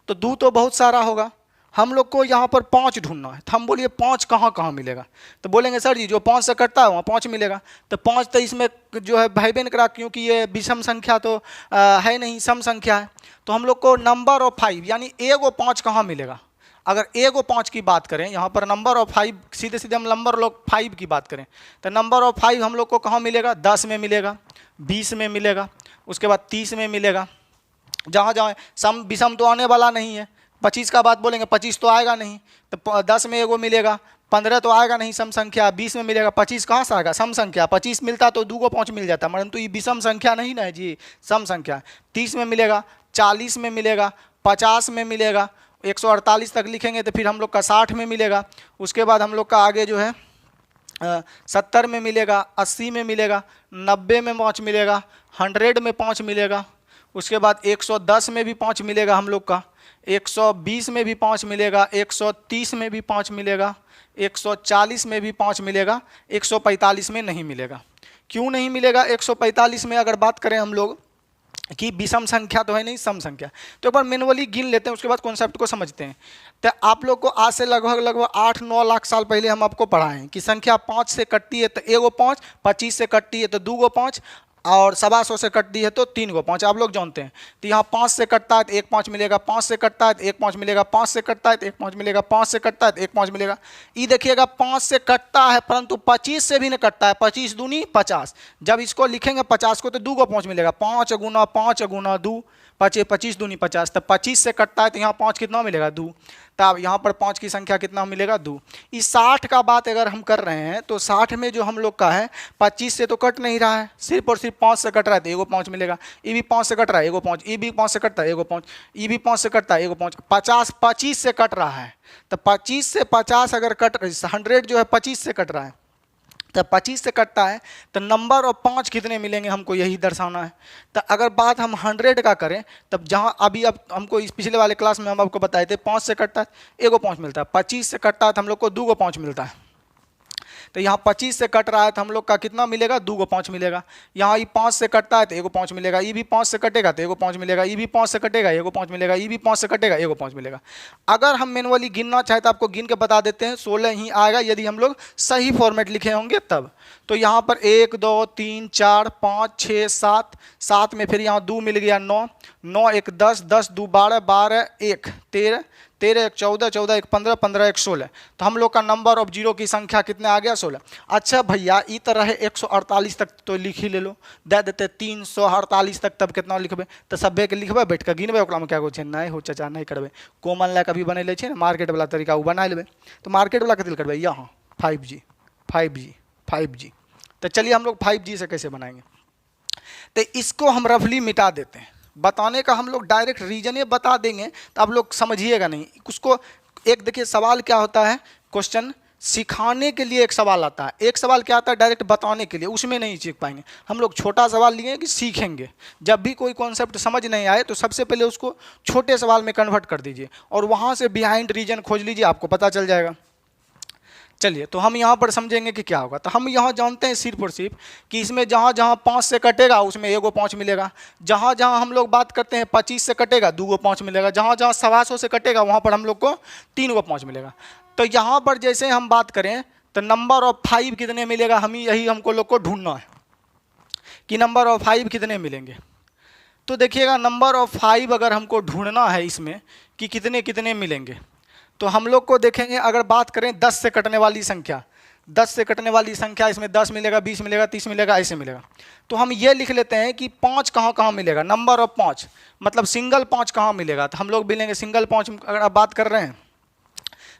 तो 2 तो बहुत सारा होगा, हम लोग को यहाँ पर 5 ढूंढना है। तो हम बोलिए 5 कहाँ कहाँ मिलेगा? तो बोलेंगे सर जी जो 5 से कटता है वहाँ 5 मिलेगा। तो 5 तो इसमें जो है भाई बहन करा, क्योंकि ये विषम संख्या तो है नहीं, सम संख्या है। तो हम लोग को नंबर ऑफ 5 यानी एगो 5 कहाँ मिलेगा? अगर एगो 5 की बात करें, यहाँ पर नंबर ऑफ 5 सीधे सीधे हम नंबर लोग 5 की बात करें, तो नंबर ऑफ 5 हम लोग को कहाँ मिलेगा? 10 में मिलेगा, 20 में मिलेगा, उसके बाद 30 में मिलेगा। जहाँ जहाँ सम विषम तो आने वाला नहीं है। 25 का बात बोलेंगे 25 तो आएगा नहीं, तो 10 में एगो मिलेगा, 15 तो आएगा नहीं सम संख्या, 20 में मिलेगा, 25 कहाँ से आएगा? सम संख्या। 25 मिलता तो 2 को 5 मिल जाता, परंतु ये विषम संख्या नहीं ना है जी, सम संख्या। 30 में मिलेगा, 40 में मिलेगा, 50 में मिलेगा, 148 तक लिखेंगे तो फिर हम लोग का 60 में मिलेगा। उसके बाद हम लोग का आगे जो है 70 में मिलेगा, 80 में मिलेगा, 90 में 5 मिलेगा, 100 में 5 मिलेगा। उसके बाद 110 में भी 5 मिलेगा हम लोग का, 120 में भी 5 मिलेगा, 130 में भी 5 मिलेगा, 140 में भी 5 मिलेगा, 145 में नहीं मिलेगा। क्यों नहीं मिलेगा 145 में? अगर बात करें हम लोग कि विषम संख्या तो है नहीं, सम संख्या, तो एक बार मैनुअली गिन लेते हैं, उसके बाद कॉन्सेप्ट को समझते हैं। तो आप लोग को आज से लगभग 8-9 लाख साल पहले हम आपको पढ़ाएं कि संख्या 5 से कटती है तो एगो 5, 25 से कटती है तो 2 गो 5, और 125 से कटती है तो 3 गो 5, आप लोग जानते हैं। तो यहाँ 5 से कटता है तो 1 5 मिलेगा, 5 से कटता है तो 1 5 मिलेगा, 5 से कटता है तो 1 5 मिलेगा, 5 से कटता है तो 1 5 मिलेगा। ये देखिएगा 5 से कटता है परंतु 25 से भी नहीं कटता है, 25 दूनी 50। जब इसको लिखेंगे 50 को तो 2 को 5 मिलेगा, 5 गुना 2, 25 दूनी 50। तो 25 से कटता है तो यहाँ 5 कितना मिलेगा? 2। तब यहाँ पर 5 की संख्या कितना मिलेगा? 2। इस 60 का बात अगर हम कर रहे हैं तो 60 में जो हम लोग का है 25 से तो कट नहीं रहा है, सिर्फ और सिर्फ 5 से कट रहा है तो एगो 5 मिलेगा। ये भी 5 से कट रहा है एगो 5, ये भी 5 से कटता है एगो 5, ये भी 5 से कटता है एगो 5। 50 25 से कट रहा है तो 25 से 50 अगर कट 100 जो है 25 से कट रहा है तो 25 से कटता है तो नंबर ऑफ 5 कितने मिलेंगे हमको यही दर्शाना है। तो अगर बात हम 100 का करें तब जहां अभी अब हमको इस पिछले वाले क्लास में हम आपको बताए थे 5 से कटता है एगो 5 मिलता है, 25 से कटता है तो हम लोग को 2 गो 5 मिलता है। तो यहाँ 25 से कट रहा है तो हम लोग का कितना मिलेगा? 2 गो 5 मिलेगा। यहाँ ये 5 से कटता है तो एगो 5 मिलेगा, ये भी 5 से कटेगा तो एगो 5 मिलेगा, ये भी 5 से कटेगा एगो 5 मिलेगा, ये भी 5 से कटेगा एगो 5 मिलेगा। अगर हम मैनुअली गिनना चाहे तो आपको गिन के बता देते हैं, 16 ही आएगा यदि हम लोग सही फॉर्मेट लिखे होंगे तब। तो यहाँ पर 1 2 3 4 5 6 7, 7 में फिर यहाँ 2 मिल गया 9, 9 1 10, 10 2 12, 12 1 13, 13 1 14, 14 1 15, 15 1 16। तो हम लोग का नंबर ऑफ जीरो की संख्या कितने आ गया? 16। अच्छा भैया ई तरह है 148 तक तो लिख ही ले लो, दे देते 348 तक, तब कितना लिखबे? तो सभे के लिखबे बैठ के गिनबे, ओकरा में क्या कुछ नहीं हो चाचा नहीं करबे, कॉमन ला कभी बने ले छे ना मार्केट वाला तरीका वो बना लेबे। तो मार्केट वाला कथी करबे? यहाँ 5G 5G 5G। तो चलिए हम लोग 5G से कैसे बनाएंगे, तो इसको हम रफली मिटा देते हैं। बताने का हम लोग डायरेक्ट रीजन ये बता देंगे तो आप लोग समझिएगा नहीं उसको। एक देखिए सवाल क्या होता है, क्वेश्चन सिखाने के लिए एक सवाल आता है, एक सवाल क्या आता है डायरेक्ट बताने के लिए, उसमें नहीं सीख पाएंगे हम लोग। छोटा सवाल लिए कि सीखेंगे, जब भी कोई कॉन्सेप्ट समझ नहीं आए तो सबसे पहले उसको छोटे सवाल में कन्वर्ट कर दीजिए और वहाँ से बिहाइंड रीजन खोज लीजिए, आपको पता चल जाएगा। चलिए तो हम यहाँ पर समझेंगे कि क्या होगा। तो हम यहाँ जानते हैं सिर्फ और सिर्फ कि इसमें जहाँ जहाँ 5 से कटेगा उसमें एगो 5 मिलेगा, जहाँ जहाँ हम लोग बात करते हैं 25 से कटेगा 2 गो 5 मिलेगा, जहाँ जहाँ 125 से कटेगा वहाँ पर हम लोग को 3 गो 5 मिलेगा। तो यहाँ पर जैसे हम बात करें तो नंबर ऑफ 5 कितने मिलेगा, हम यही हमको लोग को ढूंढना है कि नंबर ऑफ 5 कितने मिलेंगे। तो देखिएगा नंबर ऑफ 5 अगर हमको ढूंढना है इसमें कि कितने कितने मिलेंगे तो हम लोग को देखेंगे। अगर बात करें 10 से कटने वाली संख्या, 10 से कटने वाली संख्या इसमें 10 मिलेगा, 20 मिलेगा, 30 मिलेगा, ऐसे मिलेगा। तो हम ये लिख लेते हैं कि 5 कहाँ कहाँ मिलेगा, नंबर ऑफ 5 मतलब सिंगल 5 कहाँ मिलेगा। तो हम लोग मिलेंगे सिंगल 5 अगर आप बात कर रहे हैं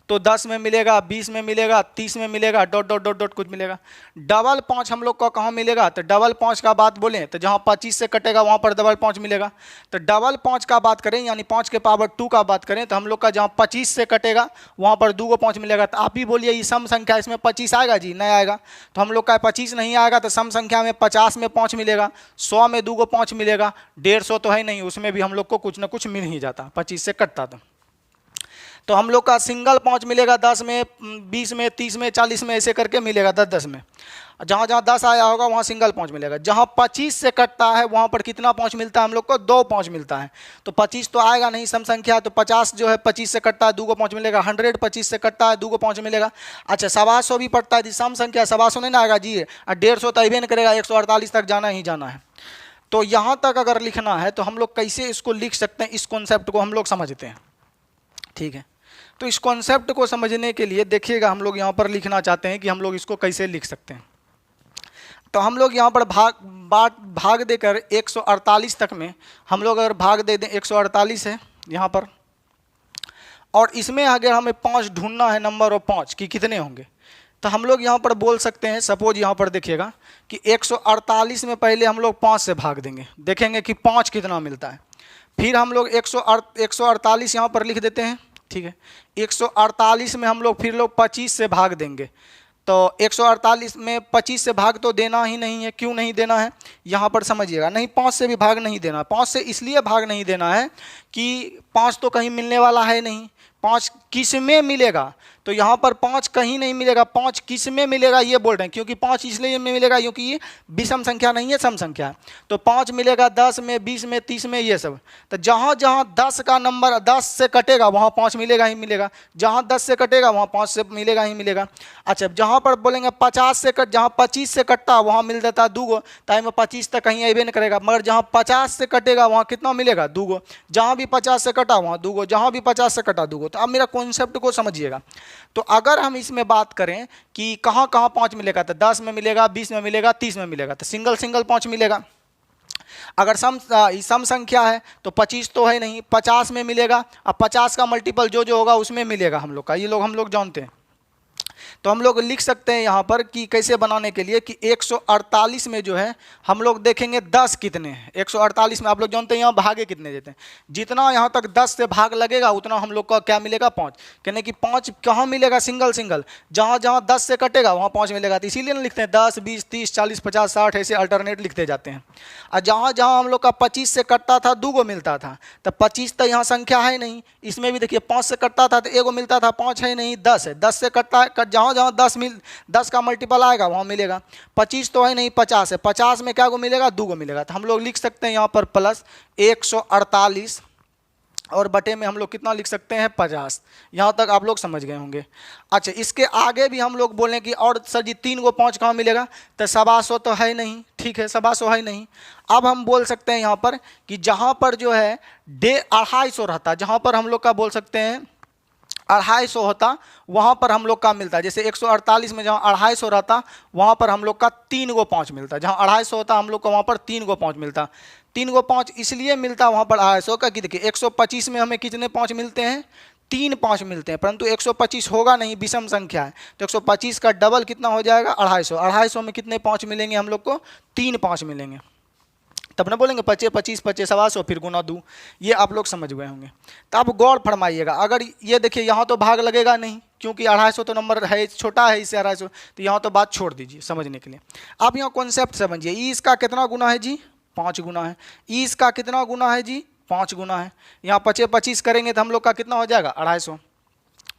तो 10 में मिलेगा, 20 में मिलेगा, 30 में मिलेगा, डॉट डॉट डॉट डॉट कुछ मिलेगा। डबल 5 हम लोग का कहाँ मिलेगा, तो डबल 5 का बात बोलें तो जहाँ 25 से कटेगा वहाँ पर डबल 5 मिलेगा। तो डबल 5 का बात करें यानी 5 के पावर 2 का बात करें तो हम लोग का जहाँ 25 से कटेगा वहाँ पर 2 को 5 मिलेगा। तो आप ही बोलिए ये सम संख्या इसमें 25 आएगा जी? नहीं आएगा। तो हम लोग का 25 नहीं आएगा तो सम संख्या में 50 में 5 मिलेगा, 100 में 2 को 5 मिलेगा, 150 तो है नहीं, उसमें भी हम लोग को कुछ ना कुछ मिल ही जाता 25 से कटता। तो हम लोग का सिंगल 5 मिलेगा 10 में, 20 में, 30 में, 40 में, ऐसे करके मिलेगा 10-10 में। जहाँ जहाँ 10 आया होगा वहाँ सिंगल 5 मिलेगा। जहाँ 25 से कटता है वहाँ पर कितना 5 मिलता है हम लोग को? 2 5 मिलता है। तो 25 तो आएगा नहीं सम संख्या, तो 50 जो है 25 से कटता है 2 को 5 मिलेगा, 100 25 से कटता है 2 को 5 मिलेगा। अच्छा 125 भी पड़ता है, सम संख्या 125 नहीं ना आएगा जी, 150 तो अबे नहीं करेगा, 148 तक जाना ही जाना है। तो यहाँ तक अगर लिखना है तो हम लोग कैसे इसको लिख सकते हैं, इस कॉन्सेप्ट को हम लोग समझते हैं, ठीक है। तो इस कॉन्सेप्ट को समझने के लिए देखिएगा हम लोग यहाँ पर लिखना चाहते हैं कि हम लोग इसको कैसे लिख सकते हैं। तो हम लोग यहाँ पर भाग देकर 148 तक में हम लोग अगर भाग दे दें, 148 है यहाँ पर, और इसमें अगर हमें 5 ढूंढना है नंबर ऑफ 5 कि कितने होंगे, तो हम लोग यहाँ पर बोल सकते हैं, सपोज यहाँ पर देखिएगा कि 148 में पहले हम लोग 5 से भाग देंगे, देखेंगे कि 5 कितना मिलता है। फिर हम लोग 148 यहाँ पर लिख देते हैं ठीक है। 148 में हम लोग फिर लोग 25 से भाग देंगे, तो 148 में 25 से भाग तो देना ही नहीं है। क्यों नहीं देना है यहाँ पर समझिएगा, नहीं 5 से भी भाग नहीं देना। 5 से इसलिए भाग नहीं देना है कि 5 तो कहीं मिलने वाला है नहीं, 5 किस में मिलेगा, तो यहाँ पर 5 कहीं नहीं मिलेगा, 5 किस में मिलेगा ये बोल रहे हैं, क्योंकि 5 इसलिए में मिलेगा क्योंकि ये विषम संख्या नहीं है, सम संख्या है। तो 5 मिलेगा 10 में, 20 में, 30 में, ये सब। तो जहाँ जहाँ 10 का नंबर 10 से कटेगा वहाँ 5 मिलेगा ही मिलेगा, जहाँ 10 से कटेगा वहाँ 5 से मिलेगा ही मिलेगा। अच्छा, जहाँ पर बोलेंगे 50 से कट, जहाँ 25 से कटता वहाँ मिल जाता है 2 गो, टाइम में 25 तक कहीं अबे नहीं करेगा, मगर जहाँ 50 से कटेगा वहाँ कितना मिलेगा 2 गो, जहाँ भी 50 से कटा वहाँ 2 गो, जहाँ भी 50 से कटा 2 गो। तो अब मेरा कॉन्सेप्ट को समझिएगा। तो अगर हम इसमें बात करें कि कहाँ कहाँ 5 मिलेगा, तो 10 में मिलेगा, 20 में मिलेगा, 30 में मिलेगा, तो सिंगल सिंगल 5 मिलेगा। अगर सम संख्या है तो 25 तो है नहीं, 50 में मिलेगा। अब 50 का मल्टीपल जो जो होगा उसमें मिलेगा हम लोग का, ये लोग हम लोग जानते हैं। तो हम लोग लिख सकते हैं यहाँ पर कि कैसे बनाने के लिए कि 148 में जो है हम लोग देखेंगे 10 कितने हैं। 148 में आप लोग जानते हैं यहाँ भागे कितने देते हैं, जितना यहाँ तक 10 से भाग लगेगा उतना हम लोग का क्या मिलेगा 5। कहने कि 5 कहाँ मिलेगा, सिंगल सिंगल, जहाँ जहाँ 10 से कटेगा वहाँ 5 मिलेगा। तो इसीलिए ना लिखते हैं 10, 20, 30, 40, 50, 60 ऐसे अल्टरनेट लिखते जाते हैं। और जहाँ जहाँ हम लोग का 25 से कटता था 2 गो मिलता था, तो 25 तो यहाँ संख्या है नहीं, इसमें भी देखिए 5 से कटता था तो 1 गो मिलता था, 5 है नहीं, 10 है। 10 से कटता है, जहाँ जहाँ 10 का मल्टीपल आएगा वहाँ मिलेगा। 25 तो है नहीं, 50 है, 50 में क्या गो मिलेगा 2 गो मिलेगा। तो हम लोग लिख सकते हैं यहाँ पर प्लस 148 और बटे में हम लोग कितना लिख सकते हैं 50। यहाँ तक आप लोग समझ गए होंगे। अच्छा, इसके आगे भी हम लोग बोलें कि और सर जी 3 गो 5 कहाँ मिलेगा, तो 125 तो है नहीं, ठीक है 125 है नहीं। अब हम बोल सकते हैं यहाँ पर कि जहाँ पर जो है 250 रहता, जहाँ पर हम लोग का बोल सकते हैं 250 होता, वहाँ पर हम लोग का मिलता है। जैसे 148 में जहाँ 250 रहता वहाँ पर हम लोग का 3 गो 5 मिलता, जहाँ 250 होता हम लोग का वहाँ पर 3 गो 5 मिलता। 3 गो 5 इसलिए मिलता वहाँ पर 250 का कि देखिए 125 में हमें कितने 5 मिलते हैं, 3 5 मिलते हैं, परंतु 125 होगा नहीं, विषम संख्या है। तो 125 का डबल कितना हो जाएगा 250। 250 में कितने 5 मिलेंगे हम लोग को, 3 5 मिलेंगे। तब ना बोलेंगे 25 25 25 125 फिर गुना 2। ये आप लोग समझ गए होंगे। तो अब गौर फरमाइएगा, अगर ये देखिए यहाँ तो भाग लगेगा नहीं क्योंकि 250 तो नंबर है, छोटा है इससे 250, तो यहाँ तो बात छोड़ दीजिए समझने के लिए। अब यहाँ कॉन्सेप्ट समझिए, ई इसका कितना गुना है जी 5 गुना है, ई इसका कितना गुना है जी 5 गुना है। यहाँ 25 25 करेंगे तो हम लोग का कितना हो जाएगा 250।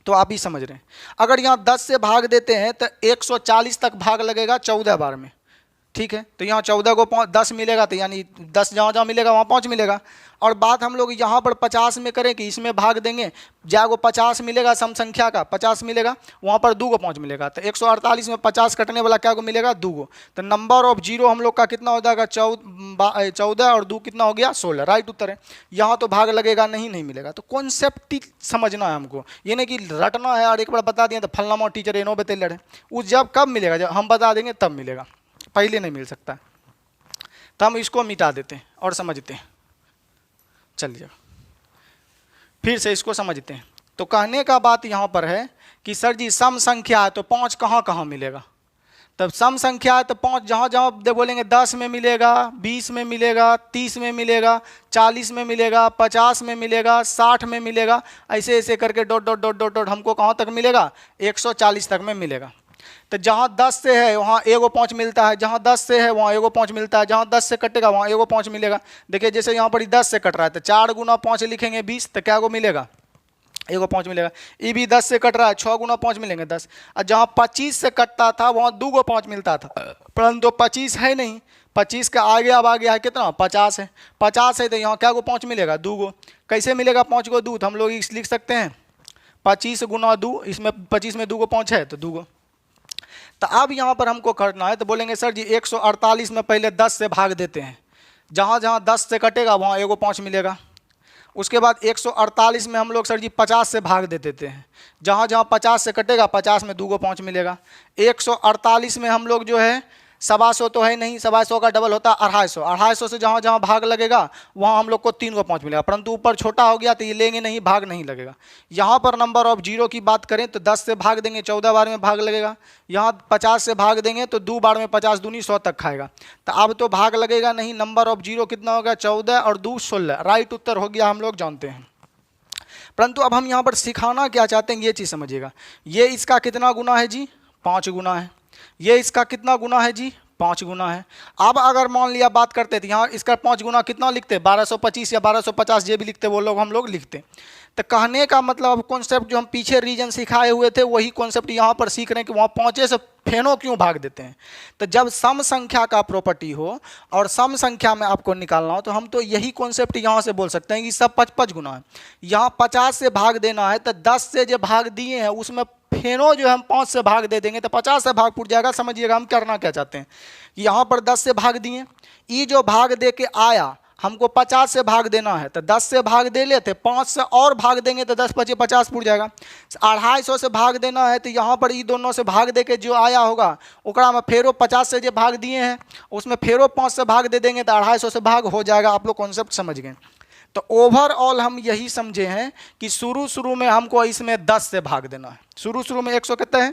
तो आप ही समझ रहे हैं। अगर यहाँ 10 से भाग देते हैं तो 140 तक भाग लगेगा 14 बार में, ठीक है। तो यहाँ 14 को 10 मिलेगा, तो यानी 10 जहाँ जहाँ मिलेगा वहाँ 5 मिलेगा। और बात हम लोग यहाँ पर 50 में करें कि इसमें भाग देंगे, जहाँ को 50 मिलेगा सम संख्या का 50 मिलेगा, वहाँ पर 2 को 5 मिलेगा। तो 148 में 50 कटने वाला क्या को मिलेगा 2 गो। तो नंबर ऑफ जीरो हम लोग का कितना हो जाएगा 14 और 2 कितना हो गया 16, राइट उत्तर है। यहाँ तो भाग लगेगा नहीं मिलेगा। तो कॉन्सेप्ट समझना है हमको, ये नहीं कि रटना है और एक बार बता दिया तो फलना टीचर एनो बते लड़े। वो जब कब मिलेगा, जब हम बता देंगे तब मिलेगा, पहले नहीं मिल सकता। तो हम इसको मिटा देते हैं और समझते हैं। चलिए फिर से इसको समझते हैं। तो कहने का बात यहाँ पर है कि सर जी सम संख्या है तो 5 कहाँ कहाँ मिलेगा। तब सम संख्या है तो 5 जहाँ जहाँ बोलेंगे 10 में मिलेगा, 20 में मिलेगा, 30 में मिलेगा, 40 में मिलेगा, 50 में मिलेगा, 60 में मिलेगा, ऐसे ऐसे करके dot dot dot dot dot हमको कहाँ तक मिलेगा 140 तक में मिलेगा। तो जहाँ 10 से है वहाँ 1 गो 5 मिलता है, जहाँ 10 से है वहाँ 1 गो 5 मिलता है, जहाँ 10 से कटेगा वहाँ 1 गो 5 मिलेगा। देखिए जैसे यहाँ पर 10 से कट रहा है तो 4 गुना 5 लिखेंगे 20, तो क्या गो मिलेगा 1 गो 5 मिलेगा। ये भी 10 से कट रहा है, 6 गुना 5 मिलेंगे 10। और जहाँ 25 से कटता था वहाँ 2 गो 5 मिलता था, परंतु 25 है नहीं, 25 का आगे अब आ गया है कितना 50 है। 50 है तो यहाँ क्या गो 5 मिलेगा 2 गो। कैसे मिलेगा 5 गो 2, तो हम लोग लिख सकते हैं 25 गुना 2, इसमें 25 में 2 गो 5 है तो 2 गो। तो अब यहाँ पर हमको करना है तो बोलेंगे सर जी 148 में पहले 10 से भाग देते हैं, जहाँ जहाँ 10 से कटेगा वहाँ 1 गो 5 मिलेगा। उसके बाद 148 में हम लोग सर जी 50 से भाग दे देते हैं, जहाँ जहाँ 50 से कटेगा 50 में 2 गो 5 मिलेगा। 148 में हम लोग जो है 125 तो है नहीं, 125 का डबल होता है 250। 250 से जहाँ जहाँ भाग लगेगा वहाँ हम लोग को 3 गो 5 मिलेगा, परंतु ऊपर छोटा हो गया तो ये लेंगे नहीं, भाग नहीं लगेगा। यहाँ पर नंबर ऑफ जीरो की बात करें तो 10 से भाग देंगे 14 बार में भाग लगेगा, यहाँ 50 से भाग देंगे तो 2 बार में 50 दूनी 100 तक खाएगा। तो अब तो भाग लगेगा नहीं, नंबर ऑफ जीरो कितना होगा 14 और 2 16, राइट उत्तर हो गया हम लोग जानते हैं। परंतु अब हम यहाँ पर सिखाना क्या चाहते हैं ये चीज़ समझिएगा। ये इसका कितना गुना है जी? 5 गुना है। ये इसका कितना गुना है जी? 5 गुना है। अब अगर मान लिया बात करते थे यहाँ इसका 5 गुना कितना लिखते? 1225 या 1250 ये भी लिखते वो लोग, हम लोग लिखते। तो कहने का मतलब कॉन्सेप्ट जो हम पीछे रीजन सिखाए हुए थे वही कॉन्सेप्ट यहाँ पर सीख रहे हैं कि वहाँ पहुँचे से फेनो क्यों भाग देते हैं। तो जब सम संख्या का प्रॉपर्टी हो और सम संख्या में आपको निकालना हो तो हम तो यही कॉन्सेप्ट यहाँ से बोल सकते हैं कि सब 55 गुना है। यहाँ 50 से भाग देना है तो 10 से जो भाग दिए हैं उसमें फेनो जो हम 5 से भाग दे देंगे तो 50 से भाग फूट जाएगा। समझिएगा हम करना क्या चाहते हैं कि यहाँ पर 10 से भाग दिए, ये जो भाग दे के आया हमको 50 से भाग देना है तो 10 से भाग दे लेते, 5 से और भाग देंगे तो 10 पचे 50 फूट जाएगा। 250 से भाग देना है तो यहाँ पर ये दोनों से भाग दे के जो आया होगा ओकरा में फेरो 50 से जो भाग दिए हैं उसमें फेरो 5 से भाग दे देंगे तो 250 से भाग हो जाएगा। आप लोग कॉन्सेप्ट समझ गए। तो ओवरऑल हम यही समझे हैं कि शुरू में हमको इसमें 10 से भाग देना है। शुरू में 100 कितना है?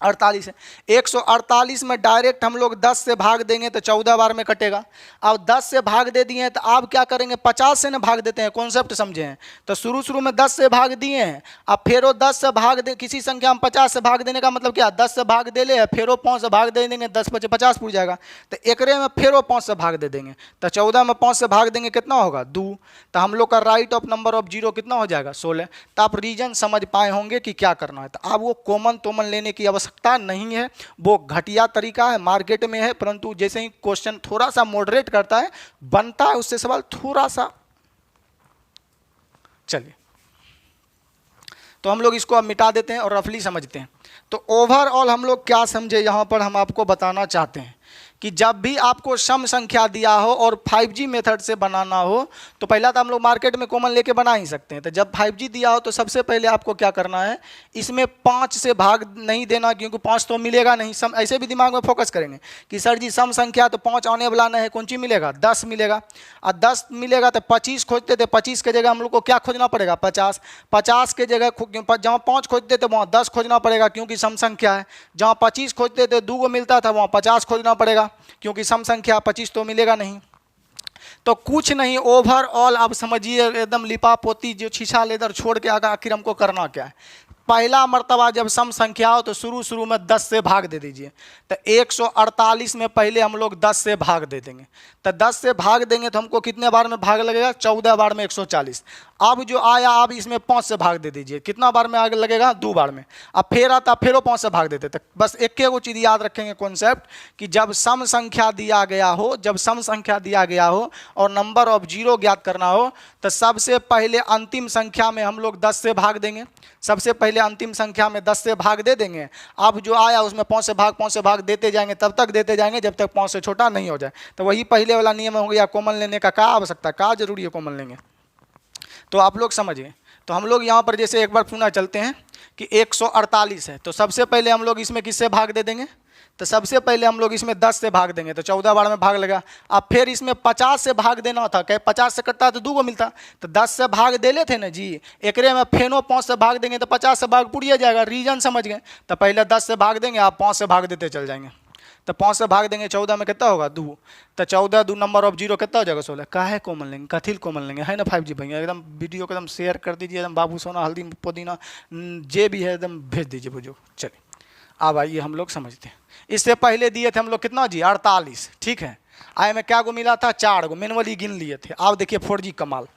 48 है। 148 में डायरेक्ट हम लोग 10 से भाग देंगे तो 14 बार में कटेगा। अब 10 से भाग दे दिए हैं तो आप क्या करेंगे? 50 से ना भाग देते हैं। कॉन्सेप्ट समझे हैं। तो शुरू में 10 से भाग दिए हैं, अब फेरो 10 से भाग दे, किसी संख्या में 50 से भाग देने का मतलब क्या? 10 से भाग दे ले, फेरो 5 से भाग दे देंगे, 10 पचे 50 पूछ जाएगा। तो एकरे में फेरो 5 से भाग दे देंगे तो 14 में 5 से भाग देंगे कितना होगा? 2। तो हम लोग का right of number of zero कितना हो जाएगा? 16। तो आप रीजन समझ पाए होंगे कि क्या करना है। तो आप वो कॉमन लेने की आवश्यकता नहीं है, वो घटिया तरीका है, मार्केट में है। परंतु जैसे ही क्वेश्चन थोड़ा सा मॉडरेट करता है बनता है उससे सवाल थोड़ा सा। चलिए तो हम लोग इसको अब मिटा देते हैं और रफली समझते हैं। तो ओवरऑल हम लोग क्या समझे यहां पर हम आपको बताना चाहते हैं कि जब भी आपको सम संख्या दिया हो और 5G मेथड से बनाना हो तो पहला तो हम लोग मार्केट में कॉमन लेके बना ही सकते हैं। तो जब 5G दिया हो तो सबसे पहले आपको क्या करना है, इसमें 5 से भाग नहीं देना क्योंकि 5 तो मिलेगा नहीं। सम ऐसे भी दिमाग में फोकस करेंगे कि सर जी सम संख्या तो 5 आने वाला नहीं है, कौन चीज मिलेगा? 10 मिलेगा। और 10 मिलेगा तो 25 खोजते थे, 25 के जगह हम लोग को क्या खोजना पड़ेगा? 50। 50 के जगह जहाँ 5 खोजते थे वहाँ 10 खोजना पड़ेगा क्योंकि सम संख्या है। जहाँ 25 खोजते थे 2 को मिलता था वहाँ 50 खोजना पड़ेगा क्योंकि सम संख्या 25 तो मिलेगा नहीं। तो कुछ नहीं, ओवरऑल आप समझिए एकदम लिपा पोती जो छीछा लेदर छोड़ के आखिर हमको करना क्या है। पहला मर्तबा जब सम संख्या हो तो शुरू में 10 से भाग दे दीजिए। तो 148 में पहले हम लोग 10 से भाग दे देंगे। तो 10 से भाग देंगे तो हमको कितने बार में भाग लगेगा? 14 बार में 140। अब जो आया अब इसमें 5 से भाग दे दीजिए। कितना बार में आगे लगेगा? 2 बार में। अब फिर आता फिर 5 से भाग देते। तो बस एक वो चीज़ याद रखेंगे कॉन्सेप्ट कि जब सम संख्या दिया गया हो, जब सम संख्या दिया गया हो और नंबर ऑफ जीरो ज्ञात करना हो तो सबसे पहले अंतिम संख्या में हम लोग 10 से भाग देंगे। सबसे पहले अंतिम संख्या में 10 से भाग दे देंगे। अब जो आया उसमें 5 से भाग देते जाएंगे, तब तक देते जाएंगे जब तक 5 से छोटा नहीं हो जाए। तो वही पहले वाला नियम हो गया। कॉमन लेने का क्या आवश्यकता, क्या जरूरी है कॉमन लेंगे? तो आप लोग समझिए। तो हम लोग यहाँ पर जैसे एक बार पुनः चलते हैं कि 148 है तो सबसे पहले हम लोग इसमें किससे भाग दे देंगे? तो सबसे पहले हम लोग इसमें 10 से भाग देंगे तो 14 बार में भाग लगा। अब फिर इसमें 50 से भाग देना था, क्या 50 से कटता तो 2 को मिलता। तो 10 से भाग दे लेते ना जी, एकरे में फेनो 5 से भाग देंगे तो 50 से भाग पूरी जाएगा। रीजन समझ गए। तो पहले 10 से भाग देंगे, आप 5 से भाग देते चल जाएंगे। तो 5 से भाग देंगे 14 में कितना होगा? 2। तो 14 2 नंबर ऑफ जीरो कितना हो जाएगा? 16। काहे कॉमन लेंगे? कथिल कॉमन लेंगे है ना 5G भैया। एकदम वीडियो को एकदम शेयर कर दीजिए, एकदम बाबू सोना हल्दी पुदीना जे भी है एकदम भेज दीजिए बुझो। चलिए अब आइए हम लोग समझते हैं। इससे पहले दिए थे हम लोग कितना जी? 48। ठीक है। आए में क्या गो मिला था? 4 गो। मैनुअली गिन लिए थे। अब देखिए 4G कमाल।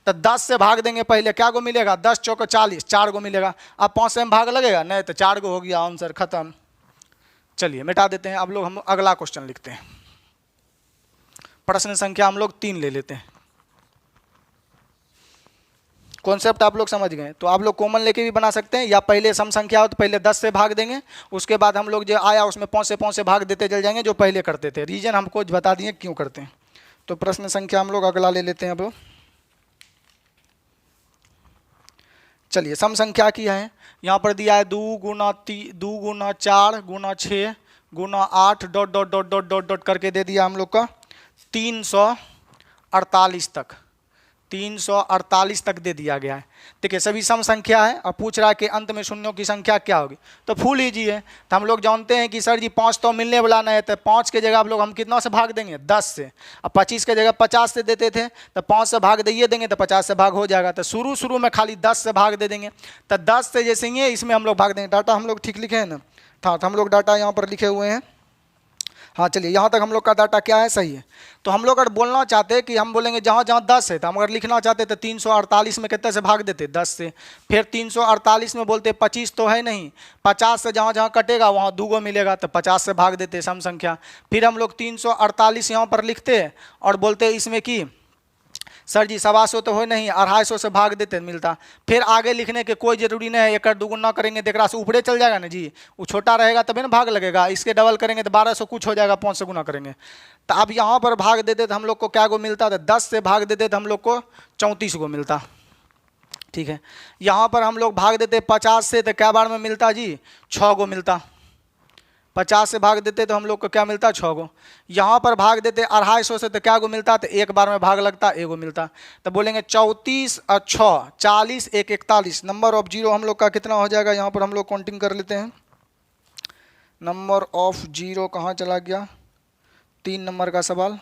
तो 10 से भाग देंगे पहले, क्या गो मिलेगा? 10 चौक 40, 4 गो मिलेगा। अब 5 से भाग लगेगा नहीं तो 4 गो हो गया, आंसर खत्म। चलिए मिटा देते हैं। अब लोग हम अगला क्वेश्चन लिखते हैं। प्रश्न संख्या हम लोग 3 ले लेते हैं। कॉन्सेप्ट आप लोग समझ गए। तो आप लोग कॉमन लेके भी बना सकते हैं या पहले सम संख्या हो तो पहले 10 से भाग देंगे, उसके बाद हम लोग जो आया उसमें 5 से भाग देते चल जाएंगे जो पहले करते थे। रीजन हमको बता दिए क्यों करते हैं। तो प्रश्न संख्या हम लोग अगला ले लेते हैं। अब चलिए सम संख्या की है। यहाँ पर दिया है 2 गुना 4 गुना 6 गुना 8 dot dot dot dot dot dot करके दे दिया हम लोग का 348 तक। 348 तक दे दिया गया है। देखिए सभी सम संख्या है और पूछ रहा है कि अंत में शून्यों की संख्या क्या होगी, तो फुल इजी है। तो हम लोग जानते हैं कि सर जी 5 तो मिलने वाला नहीं है, तो 5 के जगह आप लोग हम कितना से भाग देंगे, 10 से। अब 25 के जगह 50 से देते थे, तो 5 से भाग दिए देंगे तो 50 से भाग हो जाएगा। तो शुरू में खाली 10 से भाग दे देंगे, तो 10 से जैसे ही इसमें हम लोग भाग देंगे। डाटा हम लोग ठीक लिखे हैं ना, हाँ तो हम लोग डाटा यहाँ पर लिखे हुए हैं। हाँ चलिए यहाँ तक हम लोग का डाटा क्या है, सही है। तो हम लोग अगर बोलना चाहते हैं कि हम बोलेंगे जहाँ जहाँ 10 है, तो हम अगर लिखना चाहते तो 348 में कितने से भाग देते, 10 से। फिर 348 में बोलते 25 तो है नहीं, 50 से जहाँ जहाँ कटेगा वहाँ 2 गो मिलेगा, तो 50 से भाग देते सम संख्या। फिर हम लोग 348 यहाँ पर लिखते हैं और बोलते इसमें कि सर जी 125 तो हो नहीं, 250 से भाग देते मिलता। फिर आगे लिखने के कोई जरूरी नहीं है, एक दुगुना करेंगे तो एक से ऊपरे चल जाएगा ना जी, वो छोटा रहेगा तभी ना भाग लगेगा। इसके डबल करेंगे तो 1200 कुछ हो जाएगा, 5 से गुना करेंगे। तो अब यहाँ पर भाग देते तो हम लोग को क्या गो मिलता था, 10 से भाग देते तो हम लोग को 34 गो मिलता। ठीक है, यहाँ पर हम लोग भाग देते 50 से तो क्या बार में मिलता जी, 6 गो मिलता। 50 से भाग देते तो हम लोग को क्या मिलता, 6 गो। यहाँ पर भाग देते 250 से तो क्या गो मिलता, तो एक बार में भाग लगता, 1 गो मिलता। तो बोलेंगे 34 और 6 40 1 41। नंबर ऑफ जीरो हम लोग का कितना हो जाएगा, यहाँ पर हम लोग काउंटिंग कर लेते हैं। नंबर ऑफ जीरो कहाँ चला गया, 3 नंबर का सवाल।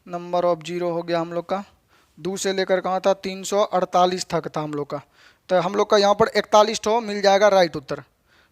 नंबर ऑफ जीरो हो गया हम लोग का 2 से लेकर कहाँ था, 348 तक था हम लोग का। तो हम लोग का यहाँ पर 41 ठो मिल जाएगा राइट उत्तर।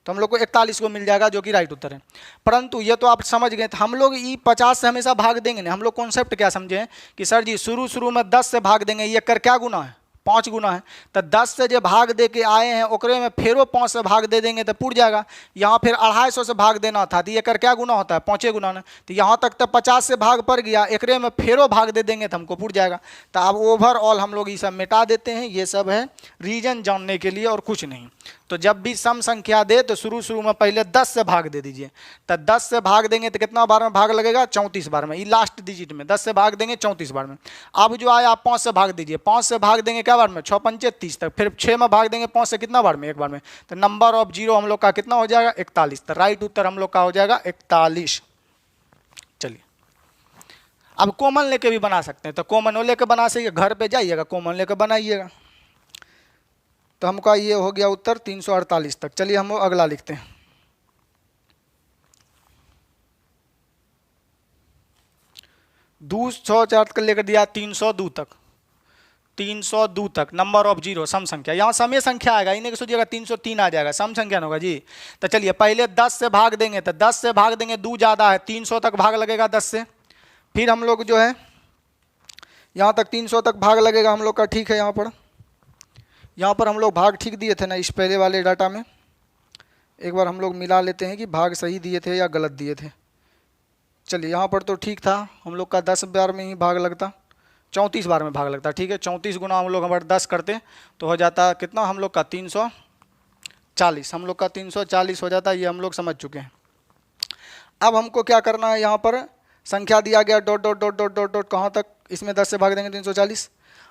तो हम लोग को 41 को मिल जाएगा जो कि राइट उत्तर है। परंतु ये तो आप समझ गए, तो हम लोग ई 50 से हमेशा भाग देंगे ना। हम लोग कॉन्सेप्ट क्या समझे कि सर जी शुरू में 10 से भाग देंगे, ये कर क्या गुना है, 5 गुना है। तो 10 से जो भाग दे के आए हैं ओकरे में फेरो 5 से भाग दे देंगे तो पुर जाएगा। यहाँ फिर 250 से भाग देना था, तो ये कर क्या गुना होता है, 5 गुना ना। तो यहाँ तक तो 50 से भाग पड़ गया, एकरे में फेरो भाग दे देंगे तो हमको पुर जाएगा। तो अब ओवरऑल हम लोग ये सब मिटा देते हैं। ये सब है रीजन जानने के लिए और कुछ नहीं। तो जब भी सम संख्या दे तो शुरू में पहले 10 से भाग दे दीजिए। तो 10 से भाग देंगे तो कितना बार में भाग लगेगा, 34 बार में। ये लास्ट डिजिट में 10 से भाग देंगे 34 बार में। अब जो आया आप 5 से भाग दीजिए, 5 से भाग देंगे क्या बार में, 6 पंचे 30 तक। फिर 6 में भाग देंगे 5 से कितना बार में, 1 बार में। तो नंबर ऑफ जीरो हम लोग का कितना हो जाएगा, 41। तो राइट उत्तर हम लोग का हो जाएगा 41। चलिए अब कॉमन लेके भी बना सकते हैं। तो कॉमन लेके बना सके, घर पे जाइएगा कॉमन लेके बनाइएगा। तो हमका ये हो गया उत्तर 348 तक। चलिए हम अगला लिखते हैं। दो 104 तक लेकर दिया 302 तक, 302 तक। नंबर ऑफ जीरो सम संख्या, यहाँ समय संख्या आएगा, इन्हें सोचिएगा 303 आ जाएगा, सम संख्या ना होगा जी। तो चलिए पहले 10 से भाग देंगे, तो 10 से भाग देंगे 2 ज़्यादा है, 300 तक भाग लगेगा 10 से। फिर हम लोग जो है यहाँ तक 300 तक भाग लगेगा हम लोग का। ठीक है, यहाँ पर हम लोग भाग ठीक दिए थे ना इस पहले वाले डाटा में। एक बार हम लोग मिला लेते हैं कि भाग सही दिए थे या गलत दिए थे। चलिए यहाँ पर तो ठीक था, हम लोग का 10 बार में ही भाग लगता, 34 बार में भाग लगता। ठीक है, 34 गुना हम लोग हमारे 10 करते तो हो जाता कितना हम लोग का 340। हम लोग का 340 हो जाता, ये हम लोग समझ चुके हैं। अब हमको क्या करना है, यहाँ पर संख्या दिया गया dot dot dot dot dot dot कहाँ तक, इसमें 10 से भाग देंगे 340।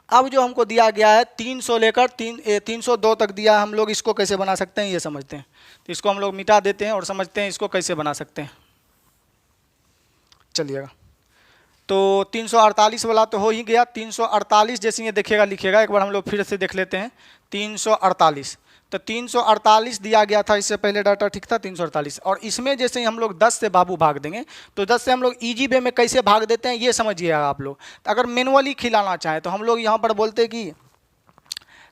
अब जो हमको दिया गया है 300 लेकर 302 तक दिया है, हम लोग इसको कैसे बना सकते हैं ये समझते हैं। तो इसको हम लोग मिटा देते हैं और समझते हैं इसको कैसे बना सकते हैं। चलिएगा, तो 348 वाला तो हो ही गया। 348 जैसे ये देखिएगा लिखिएगा, एक बार हम लोग फिर से देख लेते हैं। 348, तो 348 दिया गया था इससे पहले डाटा, ठीक था 348। और इसमें जैसे ही हम लोग 10 से बाबू भाग देंगे, तो 10 से हम लोग इजी वे में कैसे भाग देते हैं ये समझिएगा आप लोग। तो अगर मैनुअली खिलाना चाहें तो हम लोग यहाँ पर बोलते हैं कि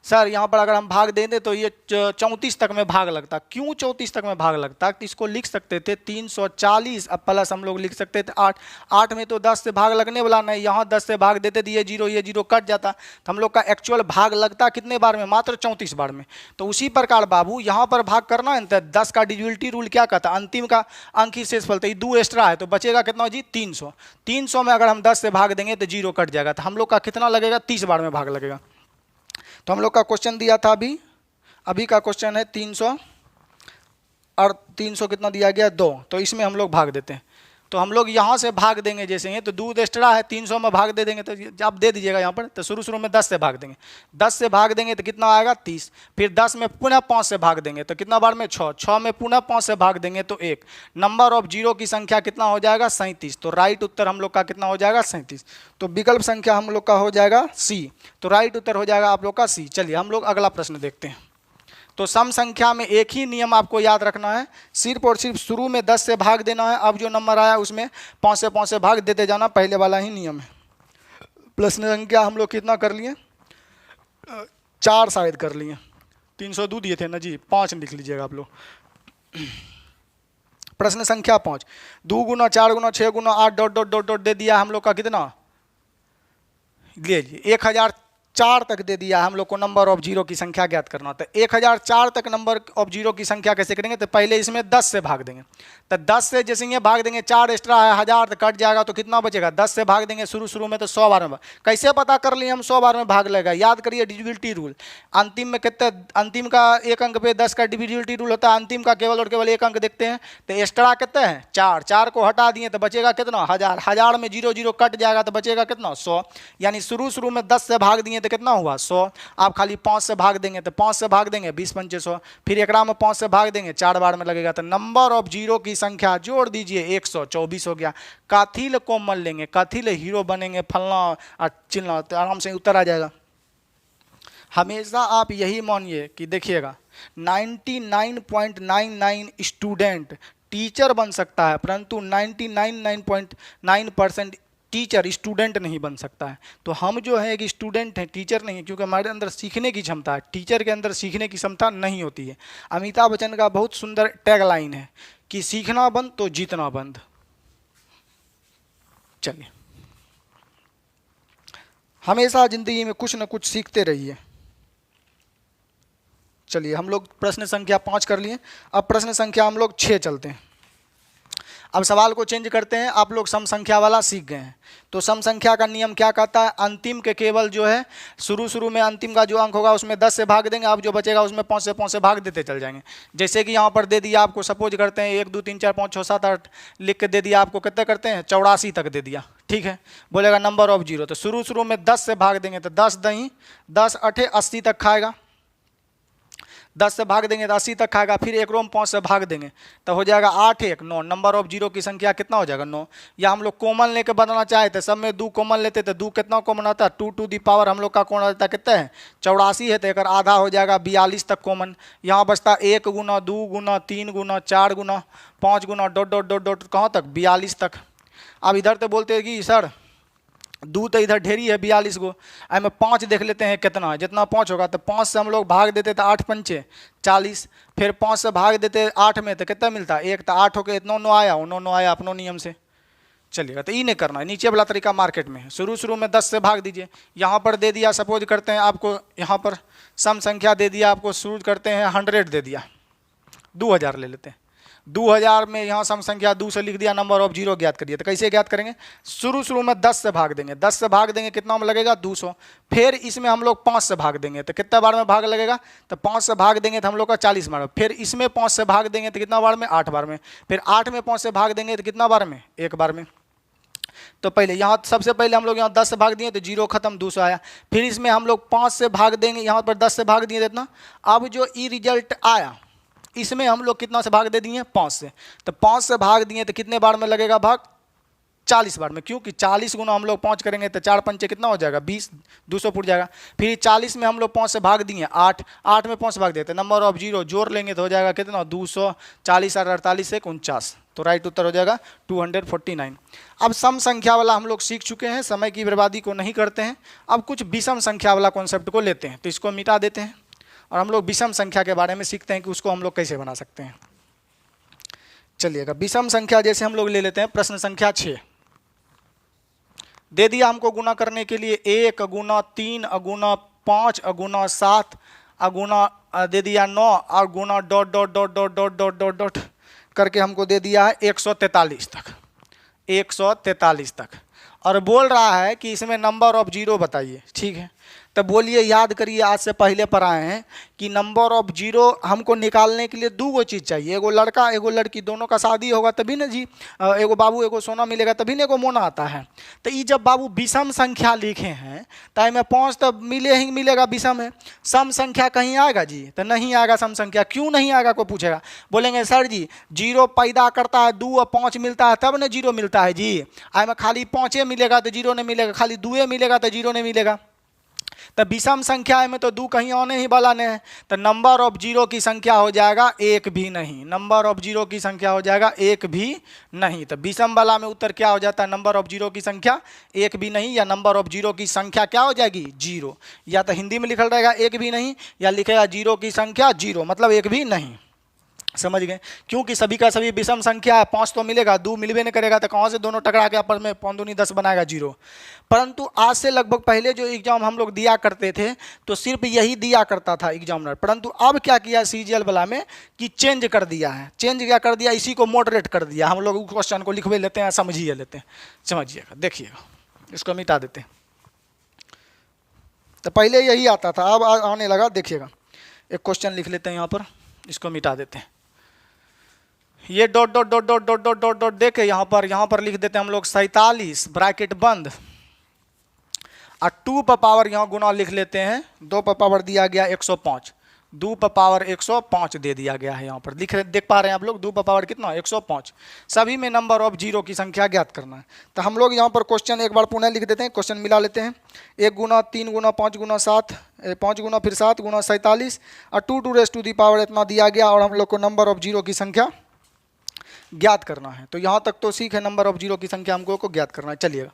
सर यहाँ पर अगर हम भाग देते तो ये 34 तक में भाग लगता। क्यों 34 तक में भाग लगता, तो इसको लिख सकते थे 340, अब प्लस हम लोग लिख सकते थे 8। 8 में तो 10 से भाग लगने वाला नहीं, यहाँ 10 से भाग देते तो ये जीरो कट जाता। तो हम लोग का एक्चुअल भाग लगता कितने बार में, मात्र 34 बार में। तो उसी प्रकार बाबू यहाँ पर भाग करना है तो 10 का डिविजिबिलिटी रूल क्या कहता, अंतिम का अंक ही शेष फल, तो ये 2 एक्स्ट्रा है तो बचेगा कितना जी 300। 300 में अगर हम 10 से भाग देंगे तो जीरो कट जाएगा। तो हम लोग का कितना लगेगा, 30 बार में भाग लगेगा। तो हम लोग का क्वेश्चन दिया था अभी का क्वेश्चन है 300 और 300 कितना दिया गया 2, तो इसमें हम लोग भाग देते हैं। तो हम लोग यहाँ से भाग देंगे, जैसे ये तो दूध एक्स्ट्रा है 300 में भाग दे देंगे, तो आप दे दीजिएगा यहाँ पर। तो शुरू में 10 से भाग देंगे, 10 से भाग देंगे तो कितना आएगा 30, फिर 10 में पुनः 5 से भाग देंगे तो कितना बार में 6, 6 में पुनः 5 से भाग देंगे तो 1। नंबर ऑफ जीरो की संख्या कितना हो जाएगा 37। तो राइट उत्तर हम लोग का कितना हो जाएगा 37। तो विकल्प संख्या हम लोग का हो जाएगा सी। तो राइट उत्तर हो जाएगा आप लोग का सी। चलिए हम लोग अगला प्रश्न देखते हैं। तो सम संख्या में एक ही नियम आपको याद रखना है, सिर्फ और सिर्फ शुरू में 10 से भाग देना है। अब जो नंबर आया उसमें 5 से भाग देते जाना, पहले वाला ही नियम है। प्रश्न संख्या हम लोग कितना कर लिए 4 शायद कर लिए, 302 दिए थे ना जी, 5 लिख लीजिएगा आप लोग। प्रश्न संख्या 5, 2 गुना 4 गुना 6 गुना 8 डॉट डॉट डॉट डॉट दे दिया हम लोग का कितना, लीजिए 1004 तक दे दिया हम लोग को। नंबर ऑफ जीरो की संख्या ज्ञात करना, तो 1004 तक नंबर ऑफ जीरो की संख्या कैसे करेंगे, तो पहले इसमें 10 से भाग देंगे। तो 10 से जैसे ये भाग देंगे, 4 एक्स्ट्रा है 1000 तो कट जाएगा, तो कितना बचेगा 10 से भाग देंगे शुरू में तो 100 बार में। कैसे पता कर लिए हम 100 बार में भाग लेगा, याद करिए डिविजिबिलिटी रूल। अंतिम में कितने, अंतिम का एक अंक पे 10 का डिविजिबिलिटी रूल होता है, अंतिम का केवल और केवल एक अंक देखते हैं। तो एक्स्ट्रा कितने हैं 4, 4 को हटा दिए तो बचेगा कितना 1000, 1000 में 0 0 कट जाएगा तो बचेगा कितना 100। यानी शुरू में 10 से भाग दिए तो कितना हुआ 100। आप खाली 5 से भाग देंगे तो 5 से भाग देंगे 20 पंचे 100, फिर एकरा में 5 से भाग देंगे 4 बार में लगेगा। तो नंबर ऑफ जीरो की संख्या जोड़ दीजिए 124 हो गया। काथिल कोमल लेंगे, काथिल हीरो बनेंगे फलना और चिलना, तो आराम से उत्तर आ जाएगा। हमेशा आप यही मानिए कि देखिएगा 99.99 स्टूडेंट टीचर बन सकता है, परंतु 99.9% टीचर स्टूडेंट नहीं बन सकता है। तो हम जो है एक स्टूडेंट हैं, टीचर नहीं है, क्योंकि हमारे अंदर सीखने की क्षमता है, टीचर के अंदर सीखने की क्षमता नहीं होती है। अमिताभ बच्चन का बहुत सुंदर टैगलाइन है कि सीखना बंद तो जीतना बंद। चलिए, हमेशा जिंदगी में कुछ न कुछ सीखते रहिए। चलिए हम लोग प्रश्न संख्या 5 कर लिए, अब प्रश्न संख्या हम लोग 6 चलते हैं। अब सवाल को चेंज करते हैं, आप लोग सम संख्या वाला सीख गए हैं। तो सम संख्या का नियम क्या कहता है, अंतिम के केवल जो है शुरू में अंतिम का जो अंक होगा उसमें 10 से भाग देंगे, अब जो बचेगा उसमें 5 से भाग देते चल जाएंगे। जैसे कि यहाँ पर दे दिया आपको, सपोज करते हैं 1 2 3 4 5 6 7 8 लिख के दे दिया आपको, कितने करते हैं 84 तक दे दिया, ठीक है। बोलेगा नंबर ऑफ जीरो, तो शुरू में 10 से भाग देंगे तो 10 दही 10 8 80 तक खाएगा, 10 से भाग देंगे तो 80 तक खाएगा, फिर एक रोम 5 से भाग देंगे तो हो जाएगा 8 1 9। नंबर ऑफ जीरो की संख्या कितना हो जाएगा 9। या हम लोग कॉमन लेके बनाना चाहे तो सब में 2 कॉमन लेते तो 2 कितना कॉमन आता है 2 टू दी पावर हम लोग का कौन आता है कितना है 84 है, तो एक आधा हो जाएगा 42 तक कॉमन। यहाँ बचता 1 गुना 2 गुना 3 गुना 4 गुना 5 गुना डॉट डॉट डॉट डॉट कहाँ तक 42 तक। अब इधर तो बोलते हैं कि सर 2 तो इधर ढेरी है 42 को, में 5 देख लेते हैं कितना है, जितना 5 होगा तो 5 से हम लोग भाग देते तो 8 पंचे 40, फिर 5 से भाग देते 8 में तो कितना मिलता है 1, तो 8 होकर इतना 9 आया 9 आया अपनों नियम से चलिएगा। तो ये नहीं करना है, नीचे वाला तरीका मार्केट में है, शुरू में 10 से भाग दीजिए। यहाँ पर दे दिया सपोज करते हैं आपको, यहाँ पर सम संख्या दे दिया आपको, शुरू करते हैं 100 दे दिया, 2000 ले लेते हैं, 2000 में यहाँ सम संख्या 2 से लिख दिया, नंबर ऑफ जीरो ज्ञात करिए। तो कैसे ज्ञात करेंगे, शुरू में 10 से भाग देंगे, 10 से भाग देंगे कितना में लगेगा 200, फिर इसमें हम लोग 5 से भाग देंगे तो कितना बार में भाग लगेगा, तो 5 से भाग देंगे तो हम लोग का 40 बार में, फिर इसमें 5 से भाग देंगे तो कितना बार में 8 बार में, फिर 8 में 5 से भाग देंगे तो कितना बार में 1 बार में। तो पहले यहाँ सबसे पहले हम लोग यहाँ 10 से भाग दिए तो जीरो खत्म 200 आया, फिर इसमें हम लोग 5 से भाग देंगे, यहाँ पर 10 से भाग दिए इतना। अब जो ई रिजल्ट आया इसमें हम लोग कितना से भाग दे दिए 5 से, तो 5 से भाग दिए तो कितने बार में लगेगा भाग 40 बार में, क्योंकि 40 गुना हम लोग 5 करेंगे तो 4 पंचे कितना हो जाएगा 20, 200 फुट जाएगा। फिर 40 में हम लोग 5 से भाग दिए 8, 8 में 5 भाग देते, नंबर ऑफ जीरो जोड़ लेंगे तो हो जाएगा कितना 240 और 48 से 49। तो राइट उत्तर हो जाएगा 249। अब सम संख्या वाला हम लोग सीख चुके हैं, समय की बर्बादी को नहीं करते हैं। अब कुछ विषम संख्या वाला कॉन्सेप्ट को लेते हैं, तो इसको मिटा देते हैं और हम लोग विषम संख्या के बारे में सीखते हैं कि उसको हम लोग कैसे बना सकते हैं। चलिएगा, विषम संख्या जैसे हम लोग ले लेते हैं, प्रश्न संख्या 6 दे दिया हमको गुना करने के लिए 1 गुना 3 गुना 5 गुना 7 गुना दे दिया 9 और गुना dot dot dot dot dot dot dot dot करके हमको दे दिया है 143 तक, 143 तक, और बोल रहा है कि इसमें नंबर ऑफ जीरो बताइए। ठीक है, तब बोलिए, याद करिए, आज से पहले पढ़ाए हैं कि नंबर ऑफ जीरो हमको निकालने के लिए दो गो चीज़ चाहिए, एगो लड़का एगो लड़की, दोनों का शादी होगा तभी ना जी एगो बाबू एगो सोना मिलेगा, तभी ना एगो मोना आता है। तो ये जब बाबू विषम संख्या लिखे हैं तो में 5 तो मिले ही मिलेगा, विषम है। सम संख्या कहीं आएगा जी? तो नहीं आएगा सम संख्या। क्यों नहीं आएगा को पूछेगा, बोलेंगे सर जी जीरो पैदा करता है 2 और 5 मिलता है तब ना जीरो मिलता है जी। में खाली 5 मिलेगा तो जीरो नहीं मिलेगा, खाली 2 मिलेगा तो जीरो नहीं मिलेगा। तो विषम संख्या में तो 2 कहीं आने ही वाला नहीं है, तो नंबर ऑफ जीरो की संख्या हो जाएगा एक भी नहीं। नंबर ऑफ जीरो की संख्या हो जाएगा एक भी नहीं। तो विषम वाला में उत्तर क्या हो जाता है, नंबर ऑफ जीरो की संख्या एक भी नहीं, या नंबर ऑफ जीरो की संख्या क्या हो जाएगी, जीरो। या तो हिंदी में लिखा रहेगा एक भी नहीं, या लिखेगा जीरो की संख्या जीरो, मतलब एक भी नहीं। समझ गए? क्योंकि सभी का सभी विषम संख्या है, 5 तो मिलेगा, 2 मिलवे नहीं करेगा, तो कहाँ से दोनों टकरा के आपस में 5 दूनी 10 बनाएगा जीरो। परंतु आज से लगभग पहले जो एग्जाम हम लोग दिया करते थे तो सिर्फ यही दिया करता था एग्जामिनर, परंतु अब क्या किया सीजीएल वाला में कि चेंज कर दिया है। चेंज क्या कर दिया, इसी को मॉडरेट कर दिया। हम लोग क्वेश्चन को लिखवे लेते हैं, समझिए लेते हैं, समझिएगा, देखिएगा, इसको मिटा देते हैं। तो पहले यही आता था, अब आने लगा, देखिएगा। एक क्वेश्चन लिख लेते हैं यहाँ पर, इसको मिटा देते हैं। ये dot dot dot dot dot dot dot dot देके यहाँ पर लिख देते हैं हम लोग 47 ब्रैकेट बंद और 2 पर पावर यहाँ गुना लिख लेते हैं। 2 पर पावर दिया गया 105, 2 पर पावर 105 दे दिया गया है। यहाँ पर देख पा रहे हैं आप लोग, 2 पर पावर कितना 105। सभी में नंबर ऑफ जीरो की संख्या ज्ञात करना है। तो हम लोग यहाँ पर क्वेश्चन एक बार पुनः लिख देते हैं, क्वेश्चन मिला लेते हैं। 1 गुना 3 गुना 5 गुना 7, 5 गुना फिर 7 गुना 47 और 2 two raise to the power इतना दिया गया, और हम लोग को नंबर ऑफ जीरो की संख्या ज्ञात करना है। तो यहाँ तक तो सीख है, नंबर ऑफ जीरो की संख्या हमको को ज्ञात करना है। चलिएगा,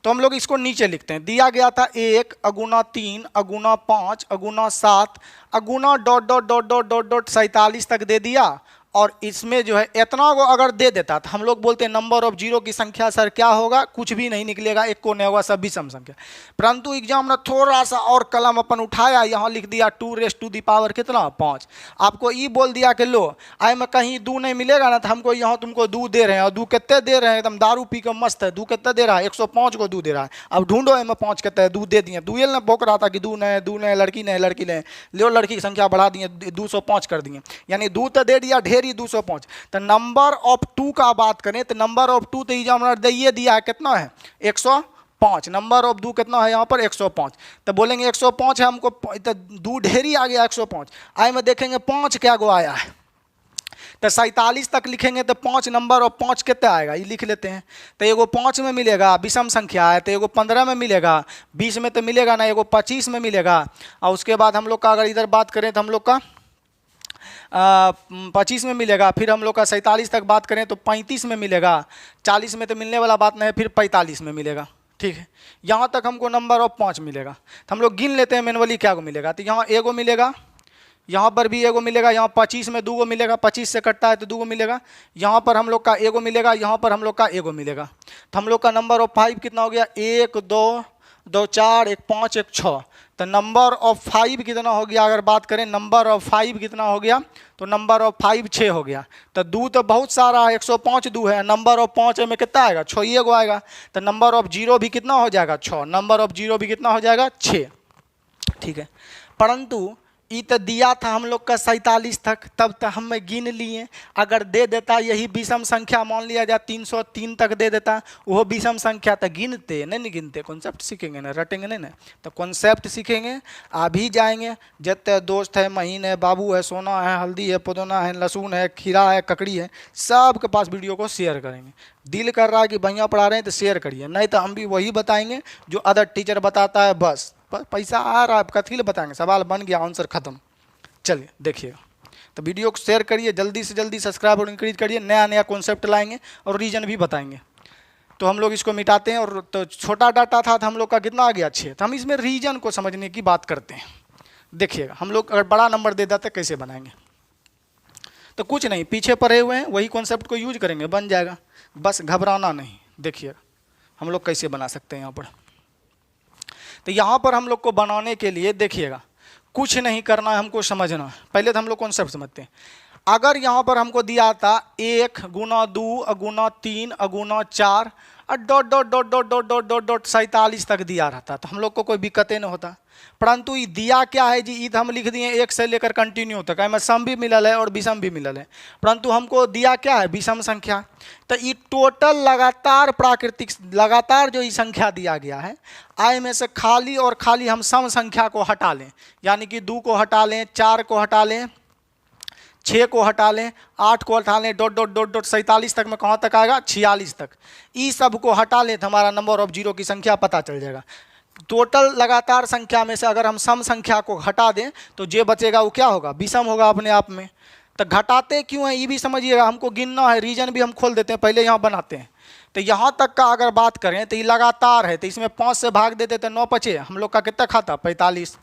तो हम लोग इसको नीचे लिखते हैं। दिया गया था 1 अगुना 3 अगुना 5 अगुना 7 अगुना dot dot dot dot dot dot 47 तक दे दिया, और इसमें जो है इतना को अगर दे देता तो हम लोग बोलते हैं नंबर ऑफ जीरो की संख्या सर क्या होगा, कुछ भी नहीं निकलेगा, एक को नहीं होगा, सब विषम संख्या। परंतु एग्जाम ने थोड़ा सा और कलम अपन उठाया, यहाँ लिख दिया 2 रेस टू दी पावर कितना 5। आपको ये बोल दिया कि लो आए में कहीं 2 नहीं मिलेगा ना, तो हमको यहाँ तुमको 2 दे रहे हैं, और 2 कितने दे रहे हैं, एकदम दारू पी कर मस्त है। 2 कितने दे रहा है, 105 को 2 दे रहा है। अब ढूंढो में 5 कितने है, 2 दे दिए। 2 ने बोक रहा था कि 2 नहीं लड़की नहीं लड़की नहीं, लो लड़की की संख्या बढ़ा दिए, 205 कर दिए, यानी 2 तो दे दिया ढेरी 205। तो नंबर ऑफ 2 का बात करें तो नंबर ऑफ 2 तो एग्जामिनर दे दिया है कितना है 105। नंबर ऑफ 2 कितना है यहाँ पर 105। तो बोलेंगे 105 है, हमको तो 2 ढेरी आ गया 105। आए में देखेंगे 5 क्या गो आया है, तो 47 तक लिखेंगे तो 5 नंबर ऑफ 5 कितना आएगा ये लिख लेते हैं। तो एगो 5 में मिलेगा, विषम संख्या है, तो एगो 15 में मिलेगा, 20 में तो मिलेगा ना, एगो 25 में मिलेगा। और उसके बाद हम लोग का अगर इधर बात करें तो हम लोग का 25 में मिलेगा। फिर हम लोग का 47 तक बात करें तो 35 में मिलेगा, 40 में तो मिलने वाला बात नहीं है, फिर 45 में मिलेगा। ठीक है, यहाँ तक हमको नंबर ऑफ 5 मिलेगा। तो हम लोग गिन लेते हैं मैनुअली क्या को मिलेगा। तो यहाँ एगो मिलेगा, यहाँ पर भी एगो मिलेगा, यहाँ 25 में 2 गो मिलेगा, 25 से कटता है तो 2 गो मिलेगा। यहाँ पर हम लोग का एगो मिलेगा, यहाँ पर हम लोग का एगो मिलेगा। तो हम लोग का नंबर ऑफ 5 कितना हो गया, 1 2 2 4 1 5 1 6। तो नंबर ऑफ 5 कितना हो गया, अगर बात करें नंबर ऑफ 5 कितना हो गया, तो नंबर ऑफ 5 6 हो गया। तो 2 तो बहुत सारा है, 105 2 है, नंबर ऑफ 5 में कितना आएगा 6 गो आएगा। तो नंबर ऑफ जीरो भी कितना हो जाएगा 6, नंबर ऑफ जीरो भी कितना हो जाएगा 6। ठीक है, परंतु ये तो दिया था हम लोग का 47 तक, तब तक हम गिन लिए। अगर दे देता यही विषम संख्या, मान लिया जाए 303 तक दे देता, वो विषम संख्या तो गिनते नहीं गिनते, कॉन्सेप्ट सीखेंगे ना, रटेंगे नहीं ना, तो कॉन्सेप्ट सीखेंगे। अभी जाएंगे, जितने दोस्त है, महीन है, बाबू है, सोना है, हल्दी है, पुदीना है, लहसुन है, खीरा है, ककड़ी है, सबके पास वीडियो को शेयर करेंगे। दिल कर रहा है कि भैया पढ़ा रहे हैं तो शेयर करिए, नहीं तो हम भी वही बताएंगे जो अदर टीचर बताता है, बस पैसा आ रहा है, कथी बताएंगे, सवाल बन गया, आंसर खत्म। चलिए देखिएगा, तो वीडियो को शेयर करिए, जल्दी से जल्दी सब्सक्राइब और इंक्रीज करिए, नया नया कॉन्सेप्ट लाएंगे और रीजन भी बताएंगे। तो हम लोग इसको मिटाते हैं, और तो छोटा डाटा था तो हम लोग का कितना आ गया 6। तो हम इसमें रीजन को समझने की बात करते हैं। देखिएगा, हम लोग अगर बड़ा नंबर दे देते कैसे बनाएंगे, तो कुछ नहीं, पीछे पड़े हुए हैं वही कॉन्सेप्ट को यूज करेंगे, बन जाएगा, बस घबराना नहीं। देखिएगा हम लोग कैसे बना सकते हैं यहाँ पर। तो यहाँ पर हम लोग को बनाने के लिए देखिएगा कुछ नहीं करना है, हमको समझना है। पहले तो हम लोग कॉन्सेप्ट समझते हैं। अगर यहाँ पर हमको दिया था 1 गुना 2 अगुना 3 अगुना 4 और dot dot dot dot dot dot dot dot 47 तक दिया रहता, तो हम लोग को कोई दिक्कतें नहीं होता। परंतु ये दिया क्या है जी, ईद हम लिख दिए 1 से लेकर कंटिन्यू तक, में सम भी मिलल है और विषम भी मिलल है, परंतु हमको दिया क्या है, विषम संख्या। तो ये टोटल लगातार प्राकृतिक लगातार जो ये संख्या दिया गया है, आय में से खाली और खाली हम सम संख्या को हटा लें, यानी कि 2 को हटा लें, 4 को हटा लें, 6 को हटा लें, 8 को हटा लें, डॉट डॉट डॉट डॉट 47 तक में कहाँ तक आएगा, 46 तक। ये सब को हटा लें तो हमारा नंबर ऑफ जीरो की संख्या पता चल जाएगा। टोटल लगातार संख्या में से अगर हम सम संख्या को हटा दें तो जो बचेगा वो क्या होगा, विषम होगा अपने आप में। तो घटाते क्यों हैं ये भी समझिएगा, हमको गिनना है, रीजन भी हम खोल देते हैं, पहले यहाँ बनाते हैं। तो यहाँ तक का अगर बात करें तो ये लगातार है, तो इसमें 5 से भाग देते तो 9 बचे, हम लोग का कितना खाता 45,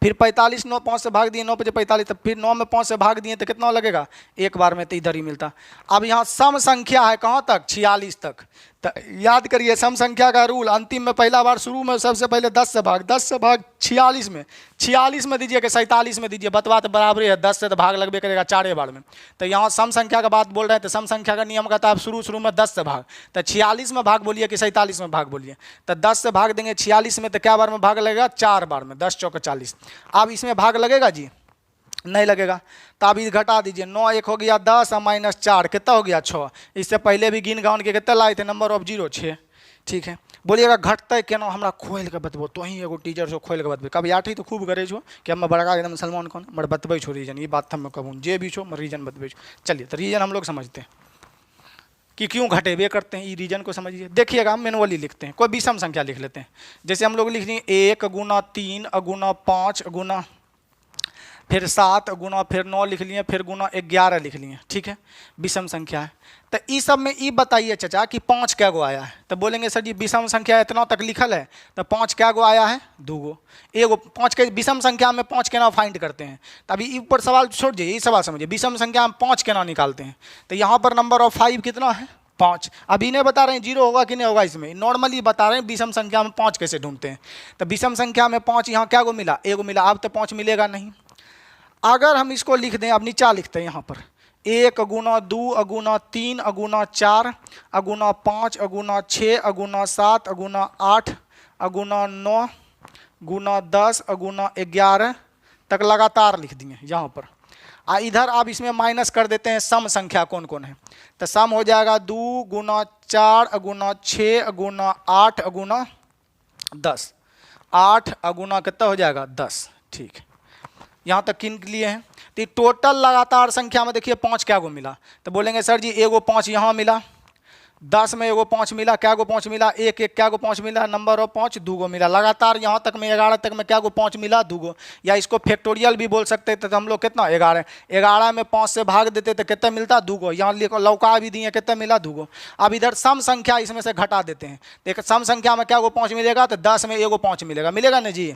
फिर 45 9 5 से भाग दिए 9 बचे 45, तो फिर 9 में 5 से भाग दिए तो कितना लगेगा, एक बार में तो इधर ही मिलता। अब यहाँ सम संख्या है कहाँ तक, 46 तक। तो याद करिए सम संख्या का रूल, अंतिम में पहला बार शुरू में सबसे पहले 10 से भाग 46 में, 46 में दीजिए कि 47 में दीजिए, बतवा तो बराबर है, 10 से तो भाग लगभग करेगा 4 बार में। तो यहाँ सम संख्या का बात बोल रहे हैं, तो सम संख्या का नियम कहता है आप शुरू में 10 से भाग, तो 46 में भाग बोलिए कि 47 में भाग बोलिए। तो 10 से भाग देंगे 46 में, तो क्या बार में भाग लगेगा, 4 बार में, 10 चौके 40। अब इसमें भाग लगेगा जी, नहीं लगेगा। तो अब घटा दीजिए, 9 1 हो गया 10 और -4 कितना हो गया 6। इससे पहले भी गिन गाउन के कितना लाए थे, नंबर ऑफ जीरो 6। ठीक है, बोलिएगा घटते केना, हमरा खोल के बतबो, तो ही एगो टीचर छो खोल के बतबे, कभी आठी तो खूब करे छो कि हम बड़का एकदम सलमान कौन मर बतबे छो रीजन, ये बात हम कहूँ जे भी छो रीजन बतबे छो। चलिए तो रीजन हम लोग समझते हैं कि क्यों घटेबे करते हैं, ये रीजन को समझिए। देखिएगा हम मैनुअली लिखते हैं, कोई विषम संख्या लिख लेते हैं, जैसे हम लोग लिख दिए 1 गुना 3 गुना 5 गुना फिर 7 गुना फिर 9 लिख लिए, फिर गुना 11 लिख लिए। ठीक है, विषम संख्या है। तो इस सब में ये बताइए चाचा कि 5 क्या गो आया है, तो बोलेंगे सर जी विषम संख्या इतना तक लिखल है, तो 5 क्या गो आया है, 2 गो। एगो 5 के विषम संख्या में 5 केना फाइंड करते हैं, तो अभी ऊपर सवाल छोड़ दीजिए, ये सवाल समझिए, विषम संख्या में 5 केना निकालते हैं। तो यहाँ पर नंबर ऑफ 5 कितना है, 5। अभी नहीं बता रहे हैं जीरो होगा कि नहीं होगा, इसमें नॉर्मली बता रहे हैं विषम संख्या में 5 कैसे ढूंढते हैं। तो विषम संख्या में 5 यहाँ क्या गो मिला, एगो मिला। अब तो 5 मिलेगा नहीं। अगर हम इसको लिख दें, अब नीचा लिखते हैं यहाँ पर 1 गुना 2 गुना 3 गुना 4 गुना 5 गुना 6 गुना 7 गुना 8 गुना 9 गुना 10 गुना 11 तक लगातार लिख दिए यहाँ पर। इधर आप इसमें माइनस कर देते हैं सम संख्या कौन कौन है, तो सम हो जाएगा 2 गुना 4 गुना 6 गुना 8 गुना 10, 8 गुना कितना हो जाएगा 10। ठीक है, यहाँ तक किन लिए हैं। तो टोटल लगातार संख्या में देखिए 5 क्या गो मिला, तो बोलेंगे सर जी एगो 5 यहाँ मिला, 10 में एगो 5 मिला, क्या गो 5 मिला, 1 1 क्या गो 5 मिला, नंबर ऑफ 5 2 गो मिला। लगातार यहाँ तक में 11 तक में क्या गो 5 मिला, 2 गो, या इसको फैक्टोरियल भी बोल सकते थे। तो हम लोग कितना 11 में 5 से भाग देते तो कितना मिलता, 2 गो। यहाँ लिखो लौका भी दिए, कितना मिला, 2 गो। अब इधर सम संख्या इसमें से घटा देते हैं, देखो सम संख्या में क्या गो 5 मिलेगा, तो 10 में एगो 5 मिलेगा, मिलेगा ना जी।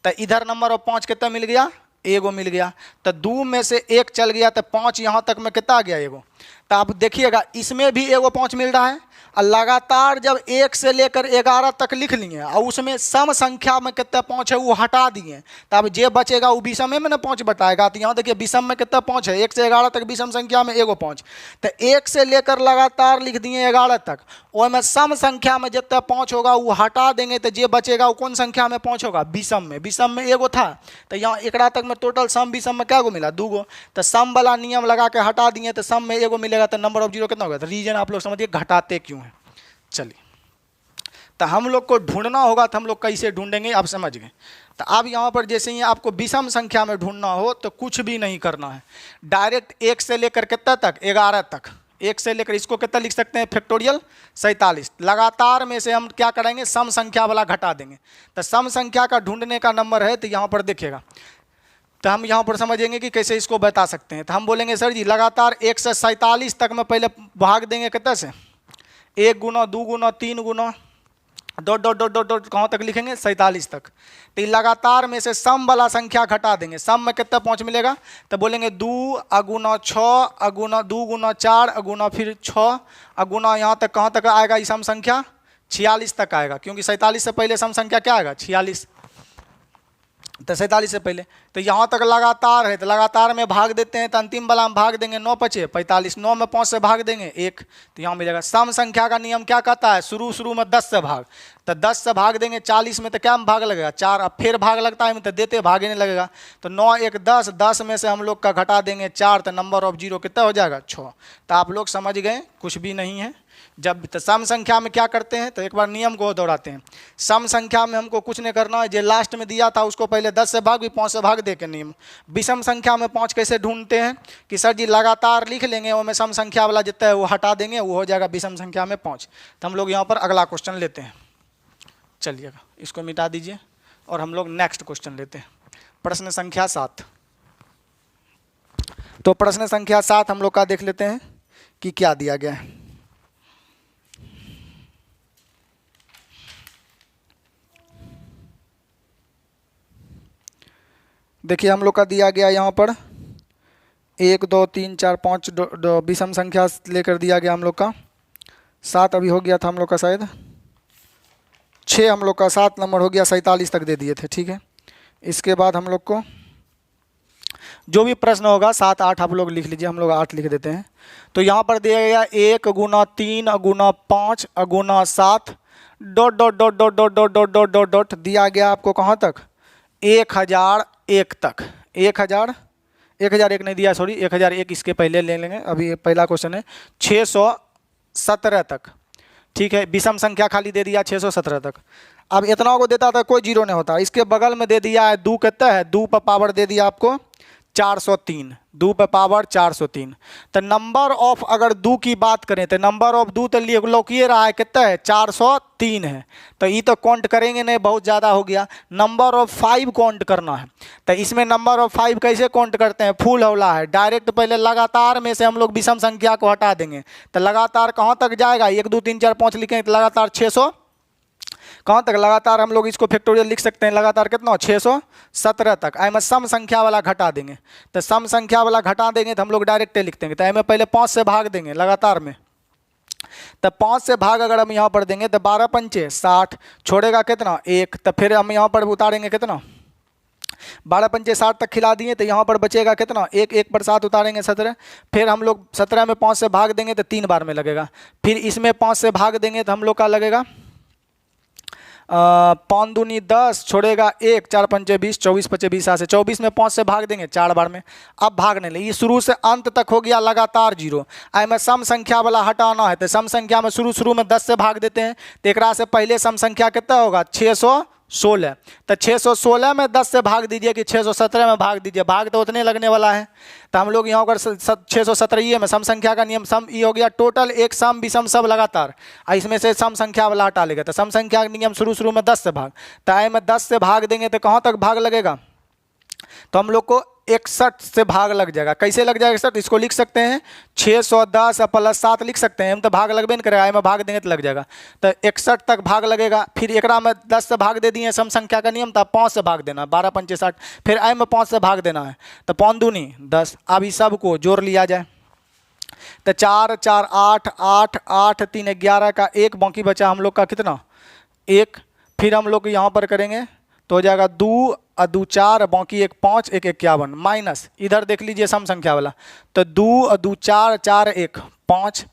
तो इधर नंबर ऑफ 5 कितना मिल गया, एगो मिल गया। तो 2 में से 1 चल गया, तो 5 यहाँ तक में कितना आ गया, एगो। तो आप देखिएगा इसमें भी एगो 5 मिल रहा है, और लगातार जब 1 से लेकर 11 तक लिख लिए और उसमें सम संख्या में कितना 5 है वो हटा दिए, तो अब जे बचेगा वो विषम में ना 5 बताएगा। तो यहाँ देखिए विषम में कितना 5 है, 1 से 11 तक विषम संख्या में एगो 5। तो 1 से लेकर लगातार लिख दिए 11 तक, और में सम संख्या में जितना 5 होगा वो हटा देंगे, तो जे बचेगा वो कौन संख्या में 5 होगा, विषम में। विषम में एगो था, तो यहाँ 11 तक में टोटल सम विषम में क्या गो मिला, 2 गो। तो सम वाला नियम लगा के हटा दिए, तो सम में एगो मिलेगा, तो नंबर ऑफ जीरो कितना होगा। तो रीजन आप लोग समझिए घटाते क्यों है। चलिए, तो हम लोग को ढूंढना होगा, तो हम लोग कैसे ढूंढेंगे आप समझ गए। तो अब यहाँ पर जैसे ही आपको विषम संख्या में ढूंढना हो तो कुछ भी नहीं करना है, डायरेक्ट 1 से लेकर कितना तक, 11 तक, 1 से लेकर इसको कितना लिख सकते हैं, फैक्टोरियल 47। लगातार में से हम क्या करेंगे, सम संख्या वाला घटा देंगे। तो सम संख्या का ढूंढने का नंबर है, तो यहाँ पर देखिएगा, तो हम यहाँ पर समझेंगे कि कैसे इसको बता सकते हैं। तो हम बोलेंगे सर जी लगातार 1 से 47 तक में पहले भाग देंगे कितना से, 1 गुना 2 गुना 3 गुना dot dot dot dot dot कहाँ तक लिखेंगे, 47 तक। तो लगातार में से सम वाला संख्या घटा देंगे, सम में कितना 5 मिलेगा, तो बोलेंगे 2 गुना 6 गुना 2 गुना 4 गुना फिर 6 गुना यहाँ तक कहाँ तक आएगा, ये सम संख्या 46 तक आएगा, क्योंकि 47 से पहले सम संख्या क्या आएगा, 46। तो 47 से पहले, तो यहाँ तक लगातार है, तो लगातार में भाग देते हैं, तो अंतिम वाला में भाग देंगे, 9 पचे 45, 9 में 5 से भाग देंगे 1, तो यहाँ मिलेगा। सम संख्या का नियम क्या कहता है, शुरू में 10 से भाग, तो 10 से भाग देंगे 40 में, तो क्या में भाग लगेगा 4, अब फिर भाग लगता है तो देते भागे नहीं लगेगा, तो 9 1 10, 10 में से हम लोग का घटा देंगे 4, तो नंबर ऑफ जीरो कितना हो जाएगा 6। तो आप लोग समझ गए, कुछ भी नहीं है। जब तो सम संख्या में क्या करते हैं, तो एक बार नियम को दोहराते हैं। सम संख्या में हमको कुछ नहीं करना है, जो लास्ट में दिया था उसको पहले 10 से भाग भी 5 से भाग दे के नियम। विषम संख्या में 5 कैसे ढूंढते हैं कि सर जी लगातार लिख लेंगे, वो में सम संख्या वाला जितना है वो हटा देंगे, वो हो जाएगा विषम संख्या में 5। तो हम लोग यहाँ पर अगला क्वेश्चन लेते हैं, चलिएगा इसको मिटा दीजिए और हम लोग नेक्स्ट क्वेश्चन लेते हैं, प्रश्न संख्या 7। तो प्रश्न संख्या 7 हम लोग का देख लेते हैं कि क्या दिया गया है। देखिए हम लोग का दिया गया यहाँ पर 1 2 3 4 5 विषम संख्या लेकर दिया गया हम लोग का। 7 अभी हो गया था हम लोग का, शायद 6 हम लोग का, 7 नंबर हो गया, 47 तक दे दिए थे, ठीक है। इसके बाद हम लोग को जो भी प्रश्न होगा 7 8 आप लोग लिख लीजिए, हम लोग 8 लिख देते हैं। तो यहाँ पर दिया गया 1 गुना 3 गुना 5 गुना 7 dot dot dot dot dot dot dot dot dot dot दिया गया आपको कहाँ तक, 1001 तक। 1001 नहीं दिया, सॉरी 1001 इसके पहले ले लेंगे, अभी पहला क्वेश्चन है 617 तक, ठीक है। विषम संख्या खाली दे दिया 617 तक। अब इतना को देता था कोई जीरो नहीं होता, इसके बगल में दे दिया है 2, कितना है 2 पर पावर दे दिया आपको 403, 2 पे पावर 403। तो नंबर ऑफ अगर 2 की बात करें तो नंबर ऑफ 2 तो लौकिए रहा है कितना है 403 है, तो ये तो काउंट करेंगे नहीं, बहुत ज़्यादा हो गया। नंबर ऑफ 5 काउंट करना है, तो इसमें नंबर ऑफ 5 कैसे काउंट करते हैं, फुल हौला है, डायरेक्ट पहले लगातार में से हम लोग विषम संख्या को हटा देंगे, तो लगातार कहाँ तक जाएगा, 1 2 3 4 5 लिखेंगे तो लगातार 600 कहाँ तक, लगातार हम लोग इसको फैक्टोरियल लिख सकते हैं, लगातार कितना 617 तक। आई में सम संख्या वाला घटा देंगे, तो सम संख्या वाला घटा देंगे तो हम लोग डायरेक्ट लिख देंगे, तो आई में पहले 5 से भाग देंगे लगातार में, तो 5 से भाग अगर हम यहाँ पर देंगे तो 12 पंचे 60, छोड़ेगा कितना 1, तो फिर हम यहाँ पर उतारेंगे कितना 12 पंचे 60 तक खिला दिए, तो यहाँ पर बचेगा कितना 1, 1 पर 7 उतारेंगे 17, फिर हम लोग 17 में 5 से भाग देंगे तो 3 बार में लगेगा, फिर इसमें 5 से भाग देंगे तो हम लोग का लगेगा 5 दूनी 10, छोड़ेगा 1, 4 पंचे 20, 24 पचे 20 से 24 में 5 से भाग देंगे 4 बार में। अब भागने ले, ये शुरू से अंत तक हो गया लगातार जीरो। आई में सम संख्या वाला हटाना है, तो सम संख्या में शुरू में 10 से भाग देते हैं, तो एक से पहले सम संख्या कितना होगा 616, तो 616 में 10 से भाग दीजिए कि 617 में भाग दीजिए, भाग तो उतने लगने वाला है। तो हम लोग यहाँ पर 617 में सम संख्या का नियम सम ये हो गया, टोटल एक सम विषम सब लगातार, इसमें से सम संख्या वाला हटा लेगा, तो सम संख्या का नियम शुरू में 10 से भाग, तो आई में 10 से भाग देंगे तो कहाँ तक भाग लगेगा, तो हम लोग को 61 से भाग लग जाएगा। कैसे लग जाएगा 61, इसको लिख सकते हैं 610 प्लस 7 लिख सकते हैं हम, तो भाग लगबे नहीं करेगा, आई में भाग देंगे तो लग जाएगा, तो 61 तक भाग लगेगा। फिर एकरा में 10 से भाग दे दिए सम संख्या का नियम था, 5 से भाग देना 12 पंचे 60, फिर आई में 5 से भाग देना है, तो 5 दूनी 10। अब इस सब को जोड़ लिया जाए, तो 4 4 8 8 8 3 11 का 1, बाकी बचा हम लोग का कितना 1, फिर हम लोग यहाँ पर करेंगे तो हो जाएगा 2 और 2 4, बाकी 1 5 1 51, माइनस इधर देख लीजिए सम संख्या वाला, तो 2 और 2 4 4 1 5,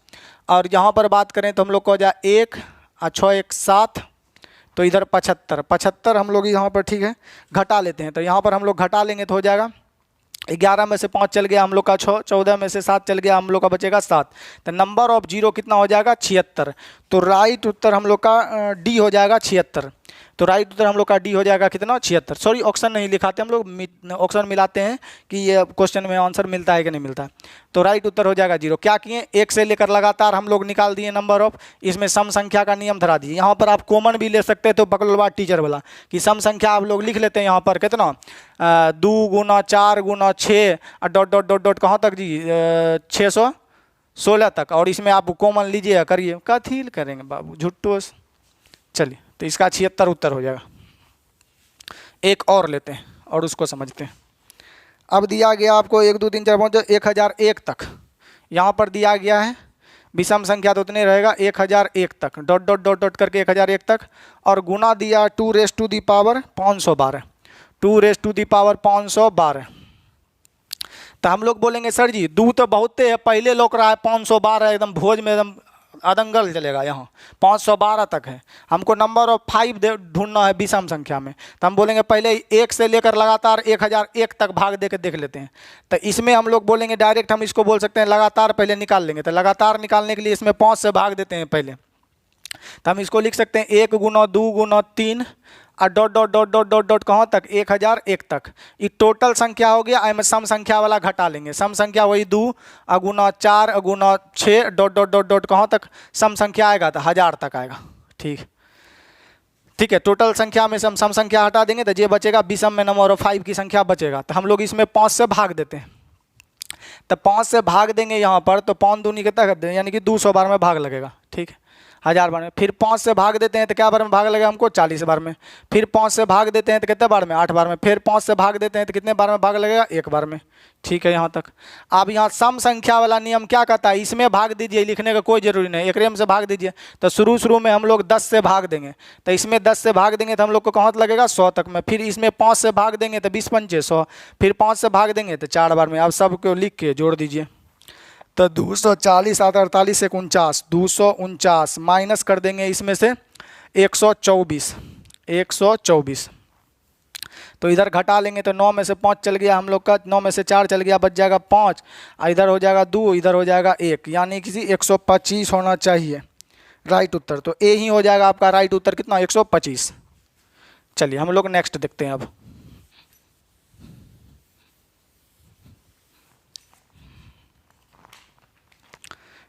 और यहाँ पर बात करें तो हम लोग को हो जाए 1 और 6 1 7, तो इधर 75 हम लोग यहाँ पर, ठीक है, घटा लेते हैं, तो यहाँ पर हम लोग घटा लेंगे तो हो जाएगा 11 में से 5 चल गया हम लोग का 6, 14 में से 7 चल गया हम लोग का बचेगा 7, तो नंबर ऑफ जीरो कितना हो जाएगा 76। तो राइट उत्तर हम लोग का डी हो जाएगा 76। तो राइट उत्तर हम लोग का डी हो जाएगा कितना 76। सॉरी ऑप्शन नहीं लिखाते हम लोग, ऑप्शन मिलाते हैं कि ये क्वेश्चन में आंसर मिलता है कि नहीं मिलता है। तो राइट उत्तर हो जाएगा 0। क्या किए 1 से लेकर लगातार हम लोग निकाल दिए नंबर ऑफ, इसमें सम संख्या का नियम धरा दिए। यहाँ पर आप कॉमन भी ले सकते हैं, तो बकलवा टीचर वाला कि सम संख्या आप लोग लिख लेते हैं यहाँ पर कितना 2 गुना 4 गुना 6 और डॉट डॉट डॉट डॉट कहाँ तक जी 616 तक, और इसमें आप कॉमन लीजिए करिए, कथी करेंगे बाबू झुट्टो। चलिए तो इसका 76 उत्तर हो जाएगा। एक और लेते हैं और उसको समझते हैं। अब दिया गया आपको 1 2 3 4 5 1001 तक, यहाँ पर दिया गया है विषम संख्या तो उतने रहेगा 1001 तक, डॉट डॉट डॉट डॉट करके 1001 तक, और गुना दिया 2 raised to the power 512। 2⁻⁴ 512। तो हम लोग बोलेंगे सर जी दू तो बहुत है, पहले लोग रहा है 512, एकदम भोज में एकदम अदंगल चलेगा, यहाँ 512 तक है, हमको नंबर ऑफ 5 ढूंढना है विषम संख्या में। तो हम बोलेंगे पहले 1 से लेकर लगातार 1001 तक भाग दे के देख लेते हैं। तो इसमें हम लोग बोलेंगे डायरेक्ट, हम इसको बोल सकते हैं लगातार पहले निकाल लेंगे। तो लगातार निकालने के लिए इसमें 5 से भाग देते हैं पहले। तो हम इसको लिख सकते हैं 1 गुना 2 गुना 3 और dot dot dot dot dot dot कहाँ तक, 1001 तक। ये टोटल संख्या हो गया। में सम संख्या वाला घटा लेंगे, सम संख्या वही 2 गुना 4 गुना 6 डॉट डॉट डॉट डॉट कहाँ तक सम संख्या आएगा, तो 1000 तक आएगा। ठीक है, टोटल संख्या में से हम सम संख्या हटा देंगे तो ये बचेगा विषम में नंबर ऑफ 5 की संख्या बचेगा। तो हम लोग इसमें 5 से भाग देते हैं। तो 5 से भाग देंगे यहाँ पर, तो 5 दूनी कितना कर देंगे, यानी कि 200 बार में भाग लगेगा। ठीक है, 1000 बार में। फिर 5 से भाग देते हैं तो क्या बार में भाग लगेगा हमको, 40 बार में। फिर 5 से भाग देते हैं तो कितने बार में, 8 बार में। फिर 5 से भाग देते हैं तो कितने बार में भाग लगेगा, 1 बार में। ठीक है, यहाँ तक। अब यहाँ सम संख्या वाला नियम क्या कहता है, इसमें भाग दीजिए, लिखने का कोई जरूरी नहीं, एकरेम से भाग दीजिए। तो शुरू में हम लोग 10 से भाग देंगे, तो इसमें 10 से भाग देंगे तो हम लोग को कहाँ लगेगा, 100 तक में। फिर इसमें 5 से भाग देंगे तो 20 पंचे 100। फिर 5 से भाग देंगे तो 4 बार में। अब सबको लिख के जोड़ दीजिए। तो 240 48 एक 49, 249 माइनस कर देंगे इसमें से 124। तो इधर घटा लेंगे तो 9 में से 5 चल गया हम लोग का, 9 में से 4 चल गया, बच जाएगा 5। इधर हो जाएगा 2, इधर हो जाएगा 1, यानी किसी 125 होना चाहिए राइट उत्तर। तो ए ही हो जाएगा आपका राइट उत्तर, कितना, 125। चलिए हम लोग नेक्स्ट देखते हैं। अब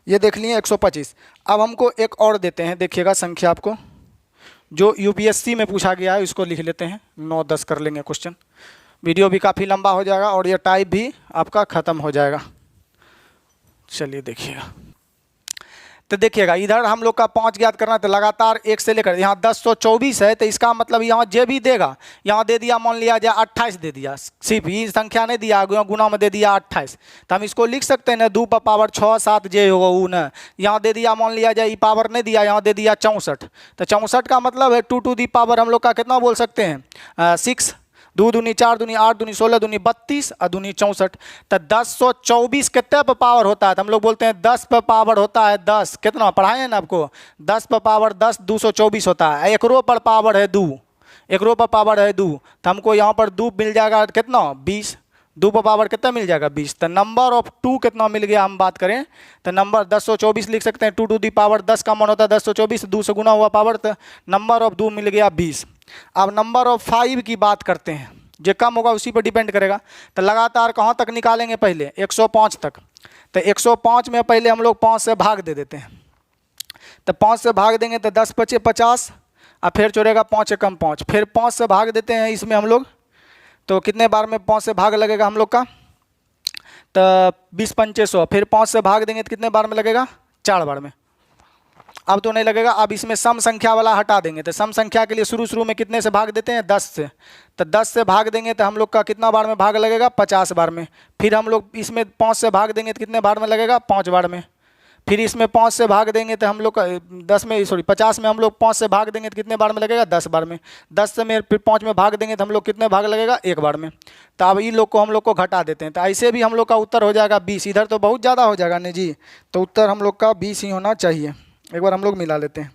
ये देख लिए 125। अब हमको एक और देते हैं, देखिएगा संख्या आपको जो यूपीएससी में पूछा गया है, इसको लिख लेते हैं। 9-10 कर लेंगे क्वेश्चन, वीडियो भी काफ़ी लंबा हो जाएगा और ये टाइप भी आपका ख़त्म हो जाएगा। चलिए देखिएगा, तो देखिएगा इधर हम लोग का 5 ज्ञात करना है। तो लगातार 1 से लेकर यहाँ 1024 है, तो इसका मतलब यहाँ जे भी देगा, यहाँ दे दिया मान लिया जाए 28 दे दिया, सिर्फ ये संख्या नहीं दिया, गुना में दे दिया 28। तो हम इसको लिख सकते हैं ना, 2 पर पावर 6 7 जे होगा वो न, यहाँ दे दिया मान लिया जाए, पावर नहीं दिया, यहाँ दे दिया 64। तो 64 का मतलब है 2 टू दी पावर हम लोग का कितना बोल सकते हैं, 6। 2 दूनी 4 दूनी 8 दूनी 16 दूनी 32 और दूनी 64। तो 1024 कितने पर पावर होता है, तो हम लोग बोलते हैं 10 पर पावर होता है 10। कितना पढ़ाए हैं ना आपको, 10 पर पावर 10 224 होता है। एकरो पर पावर है 2, एकरो पर पावर है 2, तो हमको यहाँ पर 2 मिल जाएगा कितना, 20। 2 पर पावर कितना मिल जाएगा, 20। तो नंबर ऑफ 2 कितना मिल गया हम बात करें तो नंबर 1024 लिख सकते हैं। 2 टू दी पावर 10 का मान होता है 1024, 2 से गुना हुआ पावर, तो नंबर ऑफ 2 मिल गया 20। अब नंबर ऑफ 5 की बात करते हैं, जो कम होगा उसी पर डिपेंड करेगा। तो लगातार कहाँ तक निकालेंगे, पहले 105 तक। तो 105 में पहले हम लोग 5 से भाग दे देते हैं। तो 5 से भाग देंगे तो 10 पचे 50 और फिर चुरेगा 5 कम 5। फिर 5 से भाग देते हैं इसमें हम लोग, तो कितने बार में 5 से भाग लगेगा हम लोग का, तो 20 पंचे 100। फिर 5 से भाग देंगे तो कितने बार में लगेगा, 4 बार में। अब तो नहीं लगेगा। अब इसमें सम संख्या वाला हटा देंगे। तो सम संख्या के लिए शुरू में कितने से भाग देते हैं, 10 से। तो 10 से भाग देंगे तो हम लोग का कितना बार में भाग लगेगा, 50 बार में। फिर हम लोग इसमें 5 से भाग देंगे तो कितने बार में लगेगा, 5 बार में। फिर इसमें 5 से भाग देंगे तो हम लोग का 50 में हम लोग 5 से भाग देंगे तो कितने बार में लगेगा, 10 बार में। 10 से में फिर 5 में भाग देंगे तो हम लोग कितने भाग लगेगा, 1 बार में। तो अब इन लोग को हम लोग को घटा देते हैं। तो ऐसे भी हम लोग का उत्तर हो जाएगा 20। इधर तो बहुत ज़्यादा हो जाएगा नहीं जी, तो उत्तर हम लोग का 20 ही होना चाहिए। एक बार हम लोग मिला लेते हैं।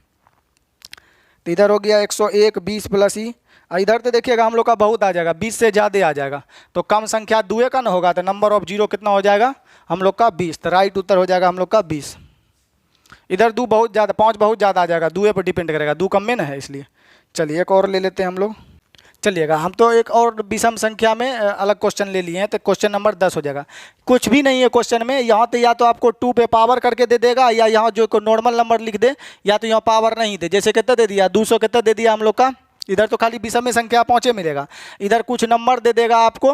तो इधर हो गया 101 20 प्लस ई, इधर तो देखिएगा हम लोग का बहुत आ जाएगा, 20 से ज़्यादा आ जाएगा। तो कम संख्या 2 का ना होगा, तो नंबर ऑफ 0 कितना हो जाएगा हम लोग का, 20। तो राइट उत्तर हो जाएगा हम लोग का 20। इधर 2 बहुत ज़्यादा, 5 बहुत ज़्यादा आ जाएगा, 2 पर डिपेंड करेगा, 2 कम में ना है इसलिए। चलिए एक और ले लेते हैं हम लोग। चलिएगा हम तो एक और विषम संख्या में अलग क्वेश्चन ले लिए हैं। तो क्वेश्चन नंबर 10 हो जाएगा। कुछ भी नहीं है क्वेश्चन में, यहाँ तो या तो आपको 2 पे पावर करके दे देगा, या यहाँ जो नॉर्मल नंबर लिख दे, या तो यहाँ पावर नहीं दे। जैसे कितना दे दिया, 200 कितना दे दिया हम लोग का, इधर तो खाली विषम में संख्या पहुँचे मिलेगा। इधर कुछ नंबर दे देगा आपको,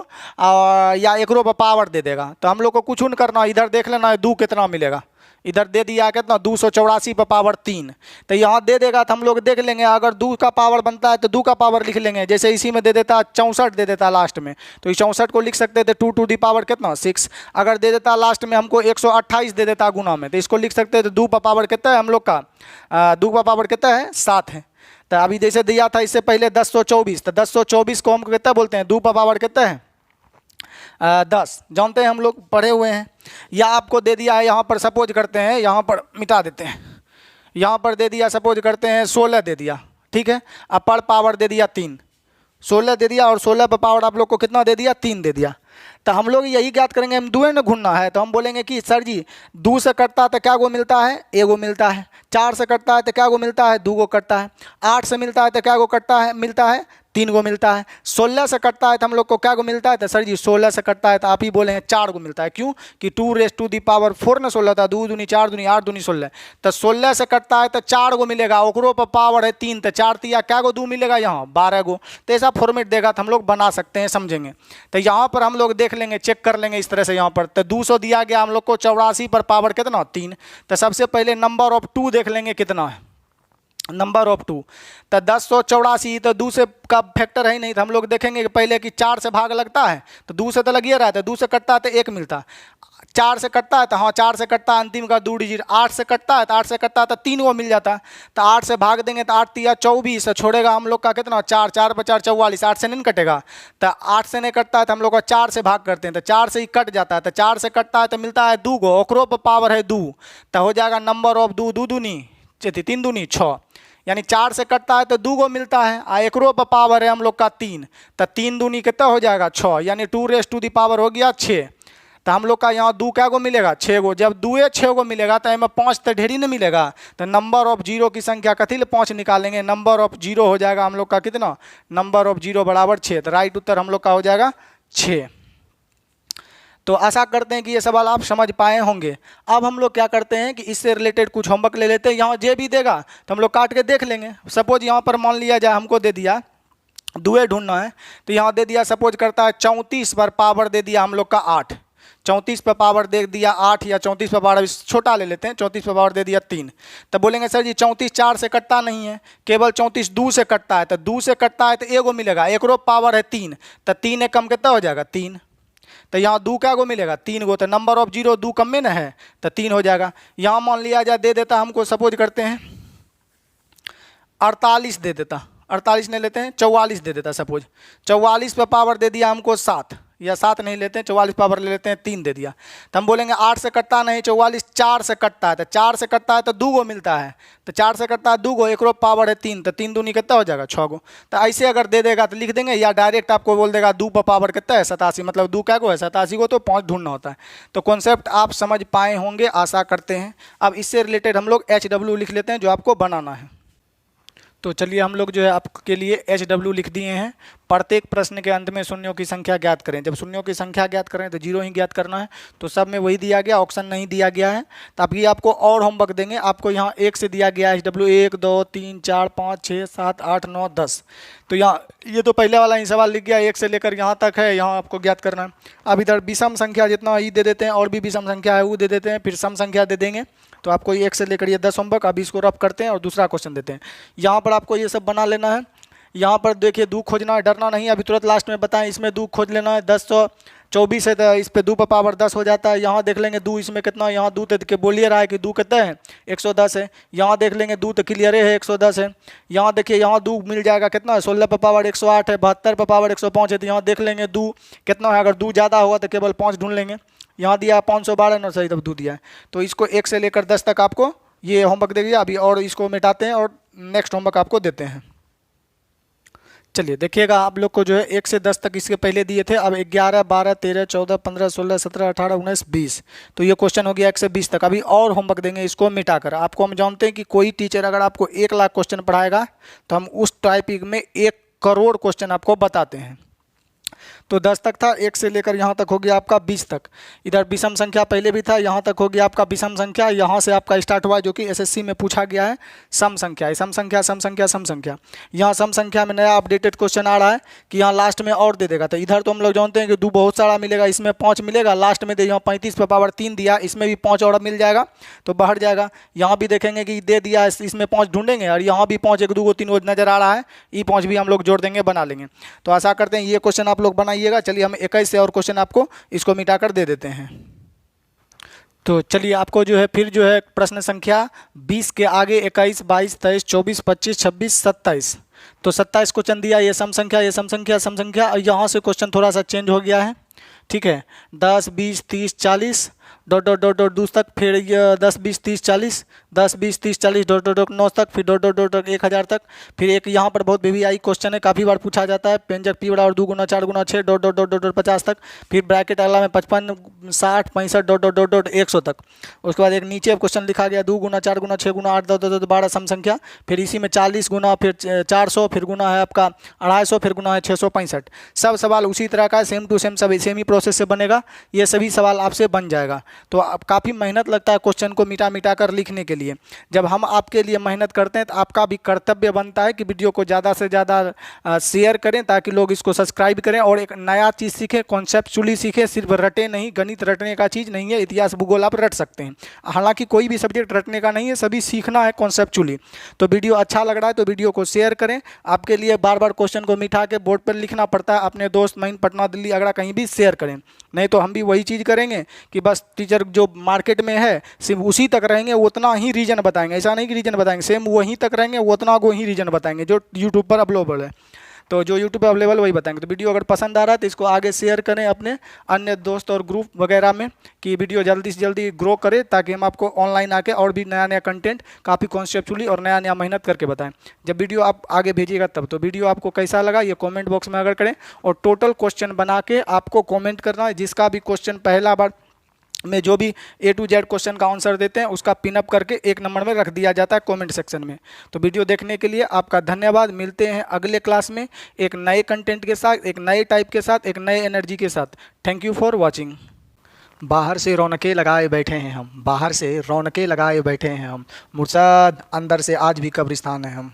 या एकरो पर पावर दे देगा। तो हम लोग को कुछ नहीं करना, इधर देख लेना है 2 कितना मिलेगा। इधर दे दिया कितना, 284 पर पावर 3। तो यहाँ दे देगा तो हम लोग देख लेंगे, अगर 2 का पावर बनता है तो 2 का पावर लिख लेंगे। जैसे इसी में दे देता 64 दे देता लास्ट में, तो इस 64 को लिख सकते थे 2 टू दी पावर कितना, 6। अगर दे देता लास्ट में हमको 128 दे देता गुना में, तो इसको लिख सकते थे 2 पर पावर कितना है हम लोग का, 2 पर पावर कितना है, 7 है। तो अभी जैसे दिया था इससे पहले 1024, तो 1024 को हम कितना बोलते हैं, 2 का पावर कितना है 10, जानते हैं हम लोग पढ़े हुए हैं। या आपको दे दिया है यहाँ पर, सपोज करते हैं यहाँ पर मिटा देते हैं, यहाँ पर दे दिया सपोज करते हैं 16 दे दिया, ठीक है। अब पर पावर दे दिया 3, 16 दे दिया और 16 पर पावर आप लोग को कितना दे दिया 3 दे दिया। तो हम लोग यही ज्ञात करेंगे, हम दुए न घूमना है, तो हम बोलेंगे कि सर जी 2 से कटता है तो क्या गो मिलता है, एगो मिलता है। 4 से कटता है तो क्या गो मिलता है, 2 गो कटता है। 8 से मिलता है तो क्या गो कटता है, मिलता है 3 गो मिलता है। 16 से कटता है तो हम लोग को क्या गो मिलता है, तो सर जी 16 से कटता है तो आप ही बोले हैं 4 गो मिलता है। क्यों कि 2⁴ ना 16 था, 2 दूनी 4 दूनी 8 दूनी 16, तो 16 से कटता है तो 4 गो मिलेगा, ओकरो पर पावर है 3, तो 4 तिया क्या गो 2 मिलेगा, यहाँ 12 गो। तो ऐसा फॉर्मेट देगा तो हम लोग बना सकते हैं, समझेंगे। तो यहाँ पर हम लोग देख लेंगे, चेक कर लेंगे इस तरह से। यहाँ पर तो 200 दिया गया हम लोग को, 84 पर पावर कितना 3। तो सबसे पहले नंबर ऑफ 2 देख लेंगे कितना है, नंबर ऑफ 2। तो 1084, तो 2 से का फैक्टर है ही नहीं, तो हम लोग देखेंगे कि पहले कि 4 से भाग लगता है तो 2 से तो लगिए रहा है, 2 से कटता है तो 1 मिलता, 4 से कटता है तो हाँ 4 से कटता है अंतिम का 2 डिजिट, 8 से कटता है तो 8 से कटता है तो 3 वो मिल जाता है। तो 8 से भाग देंगे तो 8 तिया 24, छोड़ेगा हम लोग का कितना 4, 4 पर 4 44, 8 से नहीं कटेगा। तो 8 से नहीं कटता है तो हम लोग का 4 से भाग करते हैं, तो 4 से ही कट जाता है, तो 4 से कटता है तो मिलता है 2 गो, ओकरो पर पावर है 2, तो हो जाएगा नंबर ऑफ 2, 2 दूनी 3 दूनी 6, यानी 4 से कटता है तो 2 गो मिलता है, आ एकरो पर पावर है हम लोग का 3, तो 3 दूनी कितना हो जाएगा 6, यानी 2⁻⁴ हो गया 6। तो हम लोग का यहाँ 2 क्या गो मिलेगा 6 गो। जब 2 6 गो मिलेगा तो इसमें 5 तो ढेरी नहीं मिलेगा, तो नंबर ऑफ 0 की संख्या कथी ले 5 निकालेंगे, नंबर ऑफ 0 हो जाएगा हम लोग का कितना, नंबर ऑफ 0 बराबर 6। तो राइट उत्तर हम लोग का हो जाएगा 6। तो आशा करते हैं कि ये सवाल आप समझ पाए होंगे। अब हम लोग क्या करते हैं कि इससे रिलेटेड कुछ होमवर्क ले लेते हैं। यहाँ जे भी देगा तो हम लोग काट के देख लेंगे। सपोज यहाँ पर मान लिया जाए हमको दे दिया दुए ढूंढना है, तो यहाँ दे दिया सपोज करता है 34 पर पावर दे दिया हम लोग का 8, 34 पर पावर दे दिया 8, या 34 पर पावर छोटा ले लेते हैं, 34 पर पावर दे दिया 3। तो बोलेंगे सर जी 34 4 से कटता नहीं है, केवल 34 2 से कटता है, तो 2 से कटता है तो एगो मिलेगा, एकरो पावर है 3, तो 3 एक कम कितना हो जाएगा 3। तो यहाँ 2 क्या गो मिलेगा 3 गो, तो नंबर ऑफ 0 2 कम में ना है तो 3 हो जाएगा। यहाँ मान लिया जाए दे देता हमको, सपोज करते हैं 48 दे देता, 48 नहीं लेते हैं 44 दे देता, सपोज 44 पर पावर दे दिया हमको 7, या 7 नहीं लेते हैं 44 पावर ले लेते हैं 3 दे दिया। तो हम बोलेंगे 8 से कटता नहीं, 44 4 से कटता है, तो 4 से कटता है तो 2 गो मिलता है, तो 4 से कटता है 2 गो, एकरो पावर है 3, तो 3 दूनी कितना हो जाएगा 6 गो। तो ऐसे अगर दे देगा तो लिख देंगे, या डायरेक्ट आपको बोल देगा 2 पर पावर कितना है 87, मतलब 2 क्या गो है 87 गो, तो 5 ढूंढना होता है। तो कॉन्सेप्ट आप समझ पाए होंगे आशा करते हैं। अब इससे रिलेटेड हम लोग HW लिख लेते हैं जो आपको बनाना है। तो चलिए हम लोग जो है आपके लिए HW लिख दिए हैं। प्रत्येक प्रश्न के अंत में शून्यों की संख्या ज्ञात करें। जब शून्यों की संख्या ज्ञात करें तो 0 ही ज्ञात करना है, तो सब में वही दिया गया, ऑप्शन नहीं दिया गया है। तो अभी आपको और होमवर्क देंगे। आपको यहाँ 1 से दिया गया HW 1 2 3 4 5 6 7 8 9 10। तो यहाँ ये तो पहले वाला ही सवाल लिख गया, 1 से लेकर यहाँ तक है, यहाँ आपको ज्ञात करना है। अब इधर विषम संख्या जितना ही दे देते हैं, और भी विषम संख्या है वो दे देते हैं, फिर सम संख्या दे देंगे। तो आपको 1 से लेकर ये 10 होमवर्क, अभी इसको रफ करते हैं और दूसरा क्वेश्चन देते हैं। यहाँ पर आपको ये सब बना लेना है। यहाँ पर देखिए 2 खोजना है, डरना नहीं, अभी तुरंत लास्ट में बताएं। इसमें 2 खोज लेना है, 1024 है तो इस पर 2 पर पावर 10 हो जाता है। यहाँ देख लेंगे 2 इसमें कितना, यहाँ 2 तो बोलिए रहा है कि 2 कितना है 110 है। यहाँ देख लेंगे 2 तो क्लियर है 110 है। यहाँ देखिए यहाँ 2 मिल जाएगा कितना है 16 पर पावर 108 है, 72 पर पावर 105 है। तो यहाँ देख लेंगे 2 कितना है, अगर 2 ज़्यादा होगा तो केवल 5 ढूंढ लेंगे। यहाँ दिया 512 ना, सही तब 2 दिया है। तो इसको 1 से लेकर 10 तक आपको ये होमवर्क दे दिया अभी, और इसको मिटाते हैं और नेक्स्ट होमवर्क आपको देते हैं। चलिए देखिएगा, आप लोग को जो है 1 से 10 तक इसके पहले दिए थे। अब 11 12 13 14 15 16 17 18 19 20, तो ये क्वेश्चन हो गया 1 से 20 तक। अभी और होमवर्क देंगे इसको मिटाकर। आपको हम जानते हैं कि कोई टीचर अगर आपको 1 लाख क्वेश्चन पढ़ाएगा तो हम उस टॉपिक में 1 करोड़ क्वेश्चन आपको बताते हैं। तो 10 तक था, 1 से लेकर यहाँ तक हो गया आपका 20 तक। इधर विषम संख्या पहले भी था, यहाँ तक हो गया आपका विषम संख्या। यहाँ से आपका स्टार्ट हुआ जो कि SSC में पूछा गया है सम संख्या, सम संख्या सम संख्या सम संख्या। यहाँ सम संख्या में नया अपडेटेड क्वेश्चन आ रहा है कि यहाँ लास्ट में और दे देगा। तो इधर तो हम लोग जानते हैं कि 2 बहुत सारा मिलेगा, इसमें 5 मिलेगा, लास्ट में दे यहाँ 35 पर पावर 3 दिया, इसमें भी 5 और मिल जाएगा तो बढ़ जाएगा। यहाँ भी देखेंगे कि दे दिया, इसमें 5 ढूंढेंगे, और यहाँ भी 5 1 2 3 नजर आ रहा है, ये 5 भी हम लोग जोड़ देंगे, बना लेंगे। तो आशा करते हैं ये क्वेश्चन आप लोग बनाइएगा। चलिए हम 21 से और क्वेश्चन आपको इसको मिटाकर दे देते हैं। तो चलिए आपको जो है फिर जो है प्रश्न संख्या 20 के आगे 21, 22, 23, 24, 25, 26, 27। तो 27 क्वेश्चन दिया, ये सम संख्या, ये सम संख्या, सम संख्या, और यहाँ से क्वेश्चन थोड़ा सा चेंज हो गया है। ठीक है, 10, 20, 30, 40 डॉट डॉट डॉट डॉट 2 तक, फिर ये 10, 20, 30, 40, 10, 20, 30, 40 डॉट डॉट डॉट 9 तक, फिर डॉट डॉट डॉट डॉट 1000 तक। फिर एक यहाँ पर बहुत वीवीआई क्वेश्चन है, काफ़ी बार पूछा जाता है, व्यंजक पी बड़ा और 2 गुना 4 गुना 6 डॉट डॉट डॉट डॉट 50 तक। फिर ब्रैकेट अगला में 55, 60, 65 डॉट डॉट डॉट डॉट 100 तक। उसके बाद एक नीचे क्वेश्चन लिखा गया 2 गुना 4 गुना 6 गुना 8 दो 12 सम संख्या। फिर इसी में 40 गुना, फिर 400, फिर गुना है आपका 250, फिर गुना है 665। सब सवाल उसी तरह का सेम टू सेम, सब सेम ही प्रोसेस से बनेगा। ये सभी सवाल आपसे बन जाएगा। तो आप काफ़ी मेहनत लगता है क्वेश्चन को मिटा मिटा कर लिखने के लिए। जब हम आपके लिए मेहनत करते हैं तो आपका भी कर्तव्य बनता है कि वीडियो को ज़्यादा से ज़्यादा शेयर करें, ताकि लोग इसको सब्सक्राइब करें और एक नया चीज़ सीखें, कॉन्सेप्चुअली सीखें। सिर्फ रटे नहीं, गणित रटने का चीज़ नहीं है, इतिहास भूगोल आप रट सकते हैं। हालांकि कोई भी सब्जेक्ट रटने का नहीं है, सभी सीखना है कॉन्सेप्चुअली। तो वीडियो अच्छा लग रहा है तो वीडियो को शेयर करें। आपके लिए बार बार क्वेश्चन को मिटा के बोर्ड पर लिखना पड़ता है, अपने दोस्त महिन पटना दिल्ली आगरा कहीं भी शेयर करें। नहीं तो हम भी वही चीज़ करेंगे कि बस टीचर जो मार्केट में है सिर्फ उसी तक रहेंगे, उतना ही रीजन बताएंगे। ऐसा नहीं कि रीजन बताएंगे, सेम वहीं तक रहेंगे, उतना को ही रीजन बताएंगे जो यूट्यूब पर अवेलेबल है। तो जो यूट्यूब पर अवेलेबल वही बताएंगे। तो वीडियो अगर पसंद आ रहा है तो इसको आगे शेयर करें अपने अन्य दोस्त और ग्रुप वगैरह में, कि वीडियो जल्दी से जल्दी ग्रो करे, ताकि हम आपको ऑनलाइन आके और भी नया नया कंटेंट काफ़ी कॉन्सेप्चुअली और नया नया मेहनत करके बताएं। जब वीडियो आप आगे भेजिएगा तब। तो वीडियो आपको कैसा लगा ये कमेंट बॉक्स में अगर करें, और टोटल क्वेश्चन बना के आपको कमेंट करना है। जिसका भी क्वेश्चन पहला बार में जो भी A to Z क्वेश्चन का आंसर देते हैं उसका पिनअप करके 1 नंबर में रख दिया जाता है कमेंट सेक्शन में। तो वीडियो देखने के लिए आपका धन्यवाद। मिलते हैं अगले क्लास में एक नए कंटेंट के साथ, एक नए टाइप के साथ, एक नए एनर्जी के साथ। Thank you for watching. बाहर से रौनकें लगाए बैठे हैं हम, बाहर से रौनकें लगाए बैठे हैं हम, मुर्शद अंदर से आज भी कब्रिस्तान है हम।